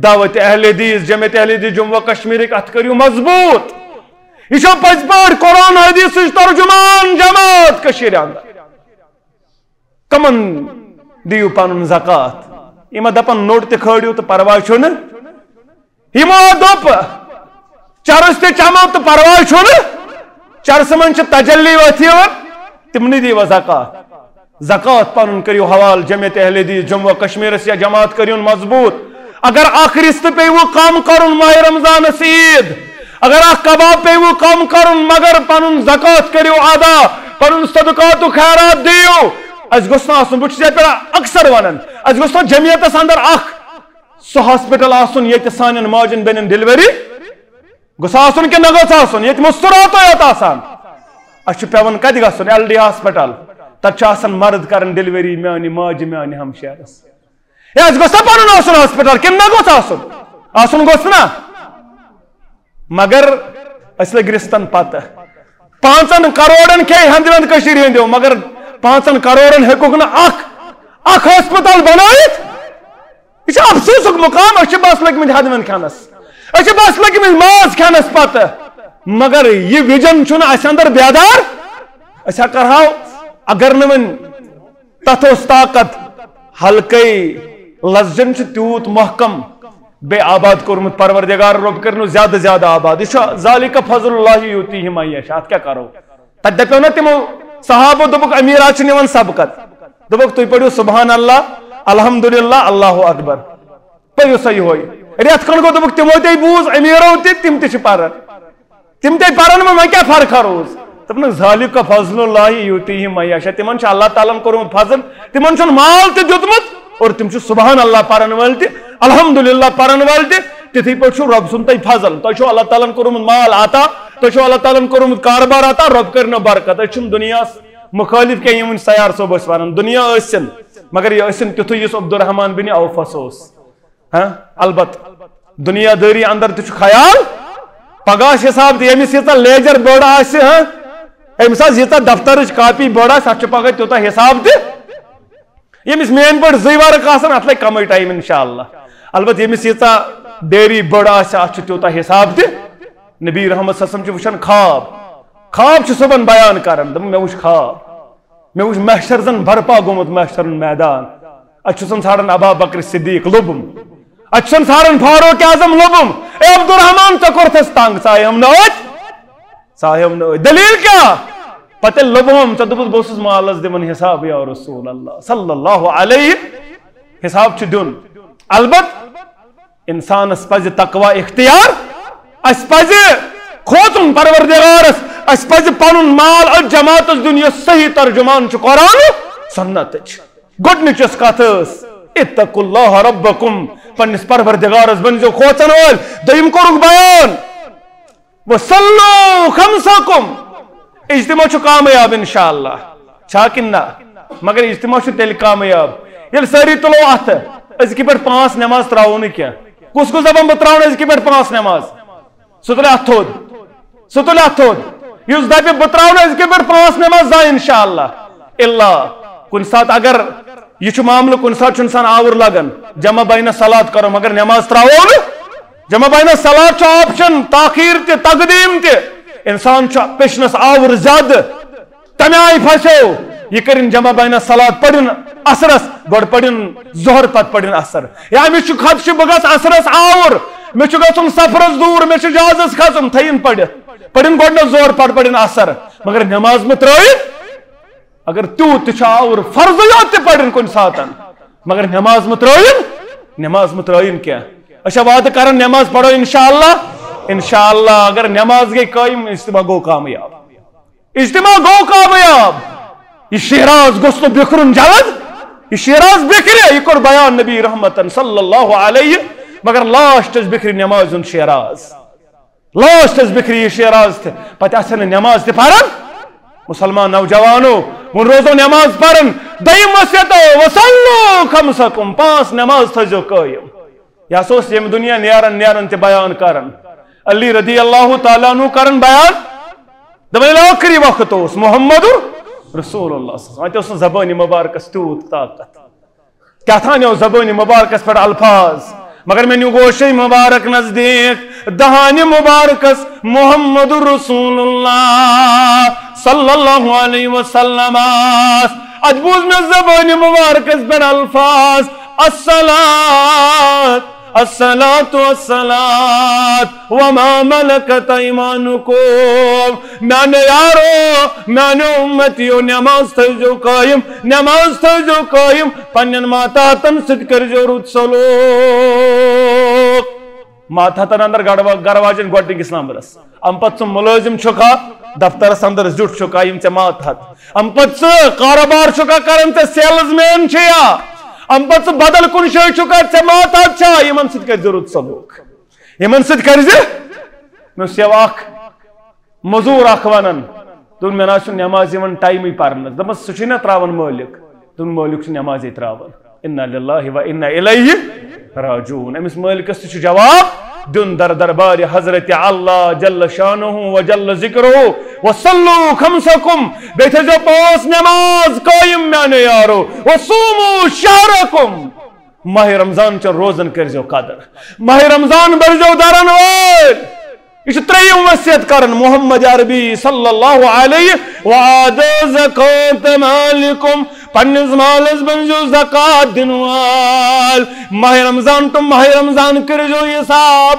دعوت اہل حدیث جمعیت اہل حدیث جموں و کشمیر ات کریو مضبوط یہ چھو پز پاڑ قرآن حدیث ترجمان جماعت کشیر اندر کمن دیو پانن زکات یہ دپن نوٹ تے کھڑیو تو پرواہ چھو نا یہ دپ چرس تے چمو تو پرواہ چھو نا چرس من چھ تجلی وتھیو تمنی دیو زکات زکات پانن کریو حوال جمعیت اہل حدیث جموں و کشمیر یا جماعت کریون مضبوط اگر آخرست پہ وہ کام کرن ماہ رمضان عید اگر آپ کباب پہ وہ کام کرن مگر پنن زکات کریو ادا پنن صدقات و خیرات دیو از گوسنا آسن بچ سے پڑا اکثر ونن از گوسنا جمعیت اندر اخ سو ہاسپٹل آسن یہ سانن ماجن بینن ڈیلیوری گوس آسن کہ نہ گوس آسن یہ مسترات ہوت آسان اچھ پیون کت گژھن ایل ڈی ہاسپٹل تب مرد کرن ڈیلیوری میانی ماجہ میانی ہمشیرس یہ گوسا پن آسن ہاسپٹل کن نہ گوس آسن گوس نا مگر اس لگ رستن پتہ 5 کروڑن کھے ہند وند کشیر ہندو مگر 5 کروڑن ہیکوک نا اخ ہسپتال بنائت یہ افسوسک مقام اس بس لگمت ہند وند کھانس اس بس لگمت ماز کھانس پتہ مگر یہ ویژن چھن اس اندر بیدار اس کرہو اگر نون تتھ اس طاقت حلقے لفظن تیوت محکم بے آباد کورمت پروردگار رب کرنو زیادہ زیادہ آباد یہ ذالک فضل اللہ یؤتیہ من یشاء کیا کرو تک دپیو نا تمو صحابہ دبک امیرات نوان سبقت دبک تھی پڑھو سبحان اللہ الحمدللہ اللہ اکبر پڑھو صحیح ہوئی ریت کھنڈ گو دبک تمو تے بوز امیرو تم تے پرن تم تے پرن میں کیا فرق روز دپن ذالک فضل اللہ یؤتیہ من یشاء تمن چھ اللہ تعالیٰ کورمت فضل تمن چھ مال تے دیتمت اور تم سبحان اللہ پرن ول تہ الحمدللہ پرن ول تتھی پہ رب سن تھی فضل تہ اللہ تعالیٰ کورمت مال عطا تہ اللہ تعالیٰ کورمت کاربار عطا رب کرنو برکت اس دنیا مخالف کی ون سیار صوب ون دنیا ٲسِن مگر یہ ٲسِن تیُتھُے یُس عبدالرحمان بن اوفس اوس البت دنیا داری اندر تہ خیال پگہ حساب یمس ییژا لیجر بٔڑ آسہِ أمس ییژا دفترٕچ کاپی بٔڑ آسہِ اتھ چھُ پگہ تیوٗتاہ حساب تہِ یمس مین پٲٹھۍ 2 ورق آسان اتھ لگہِ کمٕے ٹایم انشاءاللہ البتہ یمس ییژا ڈیری بٔڑ آسہِ اتھ چھُ تیوٗتاہ حساب تہِ نبی رحمت صلی اللہ علیہ وسلم چھُ وٕچھان خواب چھُ صبحن بیان کران دپان مےٚ وٕچھ خواب مےٚ وٕچھ محشر زن برپا گوٚمُت محشرُن میدان اتھ چھُ ژھانڈان ابا بکر صدیق لوبُم اتھ چھُ ژھانڈان فاروق اعظم لوبُم اے عبدالرحمان ژےٚ کوٚرتھس تنگ ژایم نہٕ أتھۍ دلیل کیٛاہ پتہ لوبُم ژےٚ دوٚپُتھ بہٕ اوسُس مالس دِوان حساب یا رسول اللہ صلی اللہ علیہ حساب چھُ دیُن البتہ انسانس پزِ تقوا اختیار اس پزِ کھوژُن پروردگارس اس پزِ پنُن مال أتھۍ جماعتس دیُن یۄس صحیح ترجمان چھُ قرآن سنتٕچ گۄڈنِچ یۄس کتھ ٲس اتقوا اللہ ربکم پننس پروردگارس بنزیو کھوژن وٲلۍ دوٚیِم کوٚرُکھ بیان وصلوا خمسکم اجتماع چھُ کامیاب انشاءاللہ چھا کِنہٕ نہ مگر اجتماع چھُ تیٚلہِ کامیاب ییٚلہِ سٲری تُلو اتھٕ أزکہِ پٮ۪ٹھ 5 نٮ۪ماز ترٛاوو نہٕ کینٛہہ کُس دپان بہٕ ترٛاوٕ نہٕ أزکہِ پٮ۪ٹھ 5 نٮ۪ماز سُہ تُلہِ اتھ تھوٚد یُس دپہِ بہٕ ترٛاوٕ نہٕ أزکہِ پٮ۪ٹھ 5 نٮ۪ماز زانٛہہ انشاءاللہ الا کُنہِ ساتہٕ اگر یہ چھُ معاملہٕ کُنہِ ساتہٕ چھُ انسان آوُر لگان جمع بینہ صلات کرو مگر نٮ۪ماز ترٛاوو نہٕ جمع بینہ صلات چھُ آپشن تاخیر تہِ تقدیٖم تہِ انسان چھُ پیچھنس آوُر زیادٕ تمہِ آیہِ پھسیو یہ کرن جمع بینہ صلات پڑھن اثرس گۄڈٕ پڑھن ظہر پتہٕ پڑھن اثر یا مےٚ چھُ خدشہِ بہٕ گژھٕ اثرس آوُر مےٚ چھُ گژھُن سفرس دوٗر مےٚ چھُ جہازس کھسُن تھٲیِن پٔرِتھ پڑھن گۄڈٕنیتھ ظہر پتہٕ پڑھن اثر مگر نٮ۪ماز مہ ترٛٲیِتھ اگر تیوٗت تہِ چھُ آوُر فرضٕے یوت تہِ پڑھن کُنہِ ساتہٕ مگر نٮ۪ماز مہ ترٛٲیِن کینٛہہ أسۍ چھا وعدٕ کران نٮ۪ماز پڑھو انشاءاللہ اگر نٮ۪ماز گٔے قٲیِم اجتماع گوٚو کامیاب یہ شہراز گوٚژھ نہٕ بِکھرُن جلد یہ شہراز بِکھرِ یہ کوٚر بیان نبی رحمتن صلی اللہ علیہ مگر لاسٹس بِکھرِ نٮ۪مازِ ہُنٛد شہراز لاسٹس بِکھرِ یہ شہراز تہِ پتہٕ آسن نہٕ نٮ۪ماز تہِ پران مسلمان نوجوانو وۄنۍ روزو نٮ۪ماز پران دوٚیِم وصیتو وصلوا خمسکم 5 نٮ۪ماز تھٲیزیو قٲیِم یہ ہسا اوس ییٚمہِ دُنیا نیران تہِ بیان کران علی رضی اللہ تعالیٰ عنہ کران بیان دپان ییٚلہِ ٲخری وقت اوس محمد رسول اللہ وتہِ اوس نہٕ زبانہِ مبارکس تیوٗت طاقت کیٛاہ تھانیو زبانہِ مبارکس پٮ۪ٹھ الفاظ مگر مےٚ نیوٗ گوشے مبارک نزدیٖک دہانہِ مبارکس محمد رسول اللہ صلی اللہ علیہ وسلم اتھ بوٗز مےٚ زبانہِ مبارکس پٮ۪ٹھ الفاظ الصلاة والصلاة وما ملكت ايمانكم میانو یارو میانو امتیو نماز تھٲیزیو قٲیِم پننٮ۪ن ماتاتن سۭتۍ کٔرزیو رُت سلوٗک ماتاتن اندر گرٕ واجٮ۪ن گۄڈنِکِس نمبرس ام پتہٕ ژٕ مُلٲزِم چھُکھا دفترس اندر زیُٹھ چھُکھا یِم ژےٚ ماتحت ام پتہٕ ژٕ کاروبار چھُکھا کران ژےٚ سیلز مین چھُیا ام پتہٕ ژٕ بدل کُنہِ جایہِ چھُکھا ژےٚ ماتحت چھا یِمن سۭتۍ کٔرزِ رُت سلوٗک یِمن سۭتۍ کٔرزِ مےٚ اوس یَوٕ اکھ موٚزوٗر اکھ ونان دون میں نہ نماز ٹائم پرنس دپس سہ نا تراون مالک دون مالک نماز تراون انا للہ و انا الیہ راجعون امس مالکس تہ جواب دن در دربار حضرت اللہ جل شانہ و جل ذکرہ وصلو خمسکم بیٹھے جو پانچ نماز قائم میانے یارو وصومو شہرکم ماہ رمضان چ روزن کرزو قدر ماہ رمضان برزو درن وول یہ تریم وصیت کرن محمد عربی صلی اللہ علیہ وآدو زکات مالکم پنس مالس بنجو زکات دن وال ماہ رمضان تم ماہ رمضان کرزو حساب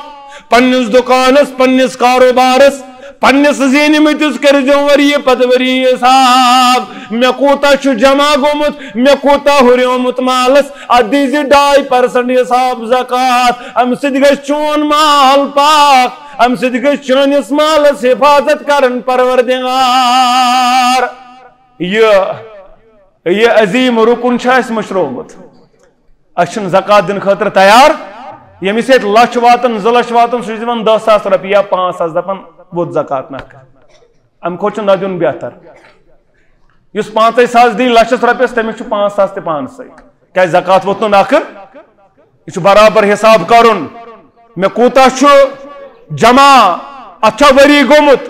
پنس دکانس پنس کاروبارس پنس زین متس کرزو وری پت وری حساب میں کوتا چھ جمع گومت میں کوتا ہریومت مالس ادیزی 2% حساب زکات ام سد گژھِ چون مال پاک ام سد گژھِ چٲنِس مالس حفاظت کرن پروردگار یہ عظیم رکن چھ اس مشرومت اچھن زکات دن خاطر تیار یمس یت لچھ واتن 2 لچھ واتن سہ دِوان 10,000 رۄپیہِ یا 5,000 دپان ووت زکات نہ ام کھوت نہ دیُن بہتر یس 5,000 دی لچھس رۄپیس تمس 5,000 تہ پانس کیا زکات ووت نکھر یہ برابر حساب کرن مے کوتا جمع اتھا وری گومت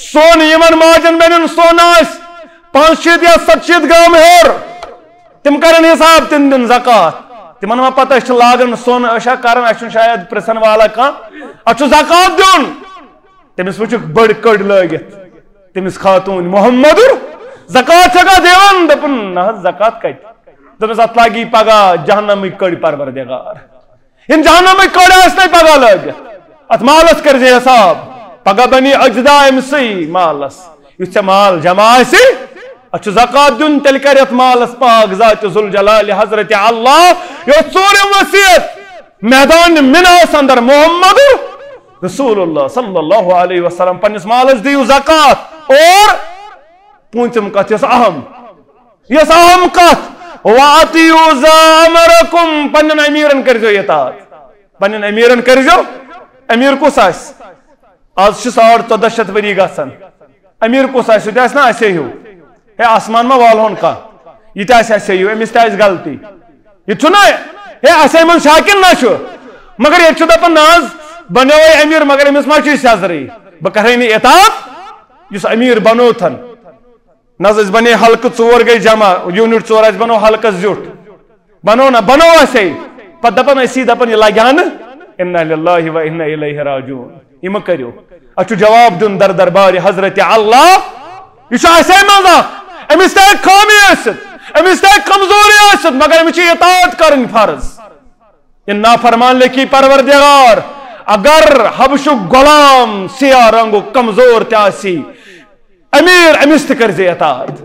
سون یمن ماجن بینن سون آس 500 یا 700 گام ہور تم کرن حساب تم دن زکات تمن ما پتہ لاگن سون اشا کرن اچھ شاید پرسن والا کان اچھ زکات دیون تمس وچ بڑ کڑ لگت تمس خاتون محمد زکات چھگا دیون دپن نہ زکات کت تمس ات لاگی پگا جہنم کڑ پروردگار ان جہنم کڑ اس نہیں پگا لگت ات مالس کر زی حساب پگا بنی اجدا امسی مالس اس مال جمع سی اچھ زکات دن تیل کرت مالس پاک ذات ذوالجلال حضرت اللہ یہ ژوٗرِم وصیت میدان مناس اندر محمد رسول اللہ صلی اللہ علیہ وسلم پنس مالس دیو زکات اور پونچم کت یس اہم کت وَأَطِيعُوا ذَا أَمْرَكُمْ پنن امیرن کرزو اطاعت پنن امیرن کرزو امیر کس آس آج 1400 وری گژھان امیر کس آس سہ نا اسے ہیو ہے آسمان ما والہون کا یہ تہ اسے ہیو امس تہ غلطی یہ چھنا ہے اسے من شاکن نہ چھو مگر یہ دپان ناز بنو امیر مگر امس ما چھ سیازری بہ کرے اطاعت اس امیر بنو تھن ناز بنے حلقہ 4 گئی جمع یونٹ 4 بنو حلقہ زیوٹ بنو نا بنو اسے پتہ دپان اسی دپان یہ لگان انا للہ و انا الیہ راجعون یہ ما کریو اچھو جواب دن در دربار حضرت اللہ یہ اسے مزا امس تہ خامی ٲسِتھ امس تہ کمزوری ٲسِتھ مگر امس اطاعت کرن فرض یہ نافرمان لیکھی پروردگار اگر حبشک غلام سیاہ رنگو کمزور تہ آسی امیر امس تہ کر اطاعت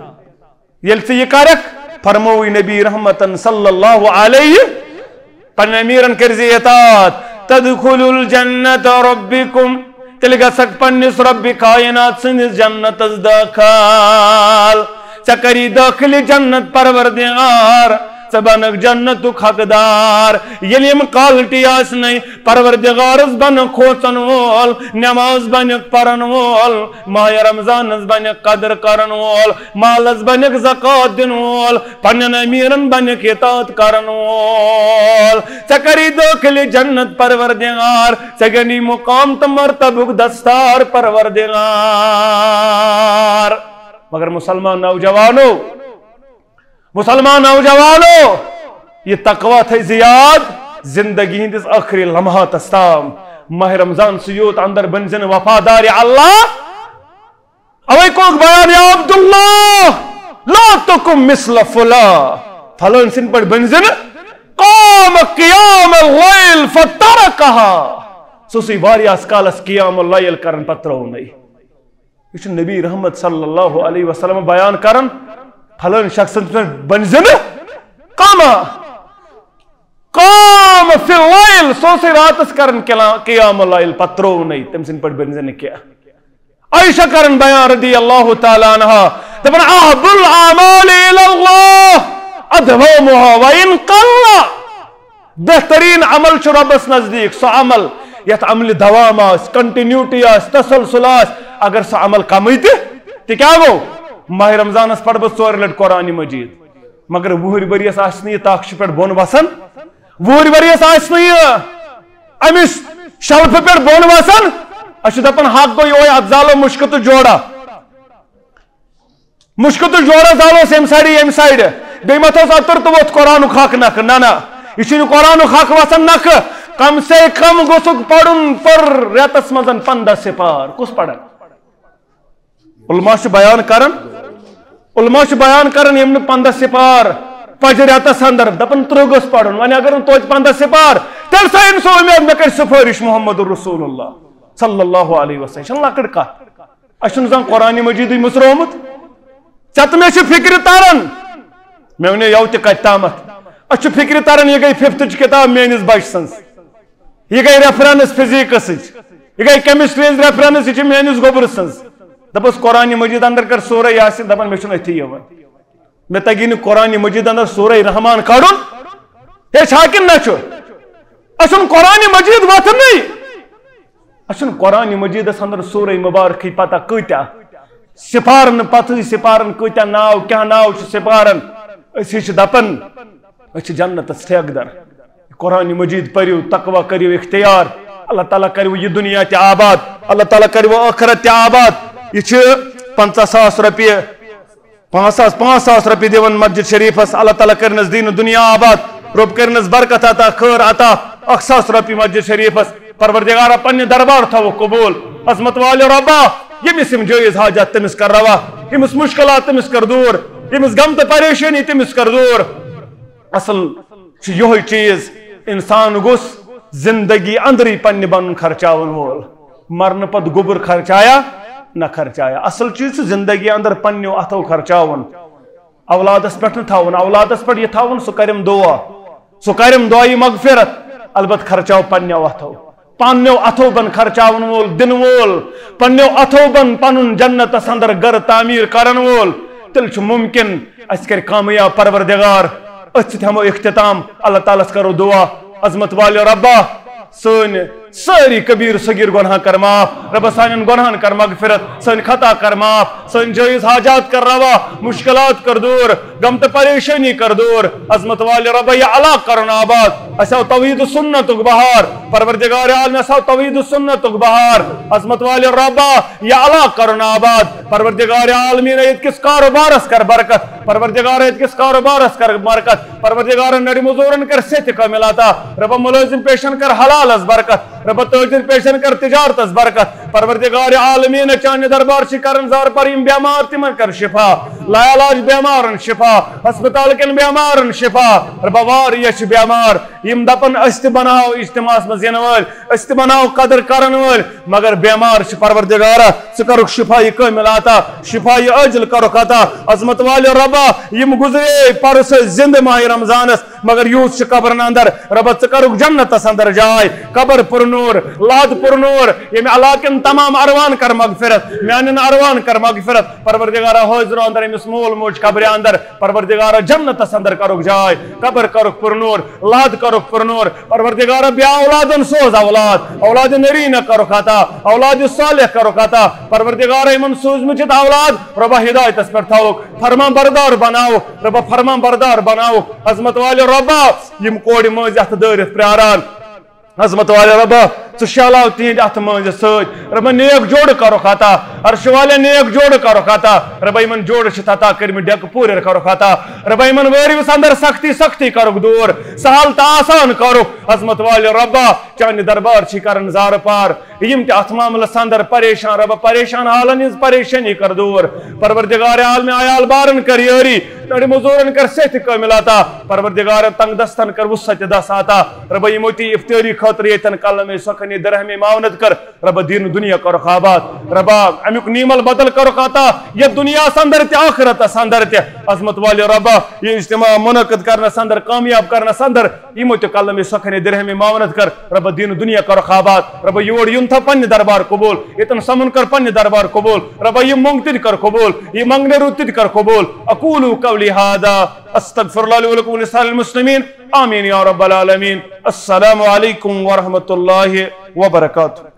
یل ژٕ یہ کرکھ فرموی نبی رحمتن صلی اللہ علیہ پن امیرن کر اطاعت تدخل الجنت ربکم تیل گژھکھ پننس رب کائنات سندس جنتس داخل ژےٚ کری داخل جنت پروردگار ژٕ بنکھ جنتک حقدار ییٚلہِ یِم کالٹی آسنٕے پروردگارس بنکھ کھوژن وول نماز بنکھ پرن وول ماہ رمضانس بنکھ قدر کرن وول مالس بنکھ زکات دن وول پنن امیرن بنکھ اطاعت کرن وول ژےٚ کری داخل جنت پروردگار ژےٚ گنی مقام تہٕ مرتبک دستار پروردگار مگر مسلمان نوجوانو یہ تقوی تھے زیاد زندگی ہندس آخری لمحات استام ماہ رمضان سیوت اندر بنزن وفادار اللہ اوے کوک بیان یا عبداللہ لا تکم مثل فلان سن پر بنزن قام قیام اللیل فترکہا سوسی واری اسکالس قیام اللیل کرن پترو نہیں یہ نبی رحمت صلی اللہ علیہ وسلم بیان کرن پھلن شخص بنزن قام فی اللیل سوسی راتس کرن قیام اللیل پترو نہیں تم سن پر بنزن کیا عائشہ کرن بیان رضی اللہ تعالی عنہ دپن احب الاعمال الی اللہ ادومها وان قل بہترین عمل چھ ربس نزدیک سو عمل یت عمل دوام آس کنٹینیوٹی آس تسلسل آس اگر سو عمل کمی تہ تی کیا گو ماہ رمضانس پڑھ بہ 4 لٹ قرآن مجید مگر 20 ؤریس آسہ یہ تاخچ پہ بون وسان 20 ؤریس آسہ یہ امس شلف پہ بون وسان اچھا دپان حق گو یہ ات زالو مشک تو جوڑا مشک تو جوڑا زالو یم سائڈ یم سائڈ بی مت اتر تو ووت قرآن حق نکھ نا یہ قرآن حق وسان نکھ کم سے کم گوسک پڑھن پر ریتس مزن 15 سپار کس پڑھن علماء بیان کرن یم 15 سپار پج ریتس اندر دپن 3 گوس پڑھن ون اگر توت 15 سپار تیل سا امس امید مے کر سفارش محمد رسول اللہ صلی اللہ علیہ وسلم لکڑ کت اچھن زن قرآن مجید مسرومت ٹھت میں فکر تران میں ون یو تہ کت تامت اچھ فکر تران یہ گئی 5th کتاب میانس بچ سن یہ گئی ریفرنس فزکس یہ گئی کیمسٹری ریفرنس یہ میانس گوبر سن دپس قرآن مجید اندر کر سورہ یاسین دپان مے چھن اتھی یوان مے تگی نہ قرآن مجید اندر سورہ رحمان کڑن ہے چھاکن نہ چھ اچھن قرآن مجید وات نہیں اچھن قرآن مجید اندر سورہ مبارک پتہ کتیا سپارن پتہ سپارن کتیا ناو کیا ناو چھ سپارن اسی دپن اچھ جنت ٹھیکدر قرآن مجید پریو تقوی کریو اختیار اللہ تعالیٰ کریو یہ دنیا تہ آباد اللہ تعالیٰ کریو آخرت تہ آباد یہ 50,000 روپیہ 5,000 روپیہ دیون مسجد شریفس اللہ تعالیٰ کرنس دین دنیا آباد رب کرنس برکت عطا خیر عطا 1,000 روپیہ مسجد شریفس پروردگارہ پنہ دربار تھو قبول عظمت والے ربا یمس یم جائز حاجات تمس کر روا یمس مشکلات تمس کر دور یمس غم تو پریشانی تمس کر دور اصل یہ چیز انسان گوس زندگی اندری پنہ بن خرچاون وول مرن پت گوبر خرچایا نہ خرچایا اصل چیز زندگی اندر پنو اتھو خرچاون اولادس پہ تھاون اولادس پہ یہ تھاون سہ کرم دعائی مغفرت البت خرچاو پنو اتھو پنو اتھو بن خرچاون وول دن وول پنو اتھو بن پن جنتس اندر گر تعمیر کرن وول تیل ممکن اس کر کامیاب پروردگار اس ہمو اختتام اللہ تعالیٰ کرو دعا عظمت والے ربا سن ساری کبیر صغیر گناہ کر معاف رب سان گناہن کر مغفرت سن خطا کر معاف سن جائز حاجات کر روا مشکلات کر دور غم تو پریشانی کر دور عظمت والے رب یہ علا کرن آباد اسو توحید سنت بہار پروردگار عالم اسو توحید سنت بہار عظمت والے رب یہ علا کرن آباد پروردگار عالمین ایت کس کاروبارس کر برکت پروردگار ایت کس کاروبارس کر برکت پروردگار نڑی مزورن کر ست کاملاتا رب ملازم پیشن کر حلال اس برکت رب تاجر پیشن کر تجارت اس برکت پروردگار عالمین چانے دربار شکرن زار پر یم بیمار تمن کر شفا لا علاج بیمارن شفا ہسپتال کن بیمارن شفا رب واریش بیمار یم دپن است بناو اجتماع مزین ول است بناو قدر کرن ول مگر بیمار چھ پروردگار ژ کرک شفای کامل عطا شفای عاجل کرک عطا عظمت والے رب یم گزرے پرس زند ماہ رمضانس مگر یوت چھ قبرن اندر رب ژ کرک جنتس اندر جائے قبر پر نور لاد پر نور یم علاقن تمام اروان کر مغفرت میانن اروان کر مغفرت پروردگار حاضر اندر امس مول موج قبر اندر پروردگار جنتس اندر کرک جائے قبر کرک پر نور لاد کرک پر نور پروردگار بیا اولادن سوز اولاد نرین کرک عطا اولاد صالح کرک عطا پروردگار ایمن سوز مجد اولاد رب ہدایت اس پر تھوک فرمان بردار بناو رب فرمان بردار بناو عظمت والے رب یم کوڑ مز ات دارت پراران عظمت والے رب ژٕ شالاو تہند ات مز ست رب نیک جوڑ کرک عطا عرش والے نیک جوڑ کرک عطا رب یمن جوڑ چھ عطا کرم ڈیک پور کرک عطا رب یمن وٲرِوس اندر سختی کرک دور سہل تا آسان کرک عظمت والے رب چانہ دربار چھ کرن زار پار یم تہ ات معاملس اندر پریشان رب پریشان حالن ہز پریشانی کر دور پروردگار عالم عیال بارن کر یاری نڑی مزورن کر ست کامل عطا پروردگار تنگ دستن کر وسعت دس عطا رب یموتی افطاری خاطر یتن کلمہ سخنی درہمی معاونت کر رب دین دنیا کرک آباد رب امیک نیمل بدل کرک عطا یہ دنیا اندر تہ آخرت اندر تہ عظمت والے رب یہ اجتماع منعقد کرنس اندر کامیاب کرنس اندر یمو تہ کلمہ سخنی درہمی معاونت کر رب دین دنیا کرک آباد رب یور یون تھا پنہ دربار قبول یتن سمن کر پنہ دربار قبول رب یہ منگتد کر قبول یہ منگنے روتد کر قبول اقول قولی هذا استغفر الله لي ولكم ولسائر المسلمين آمين يا رب العالمين السلام عليكم ورحمة الله وبركاته.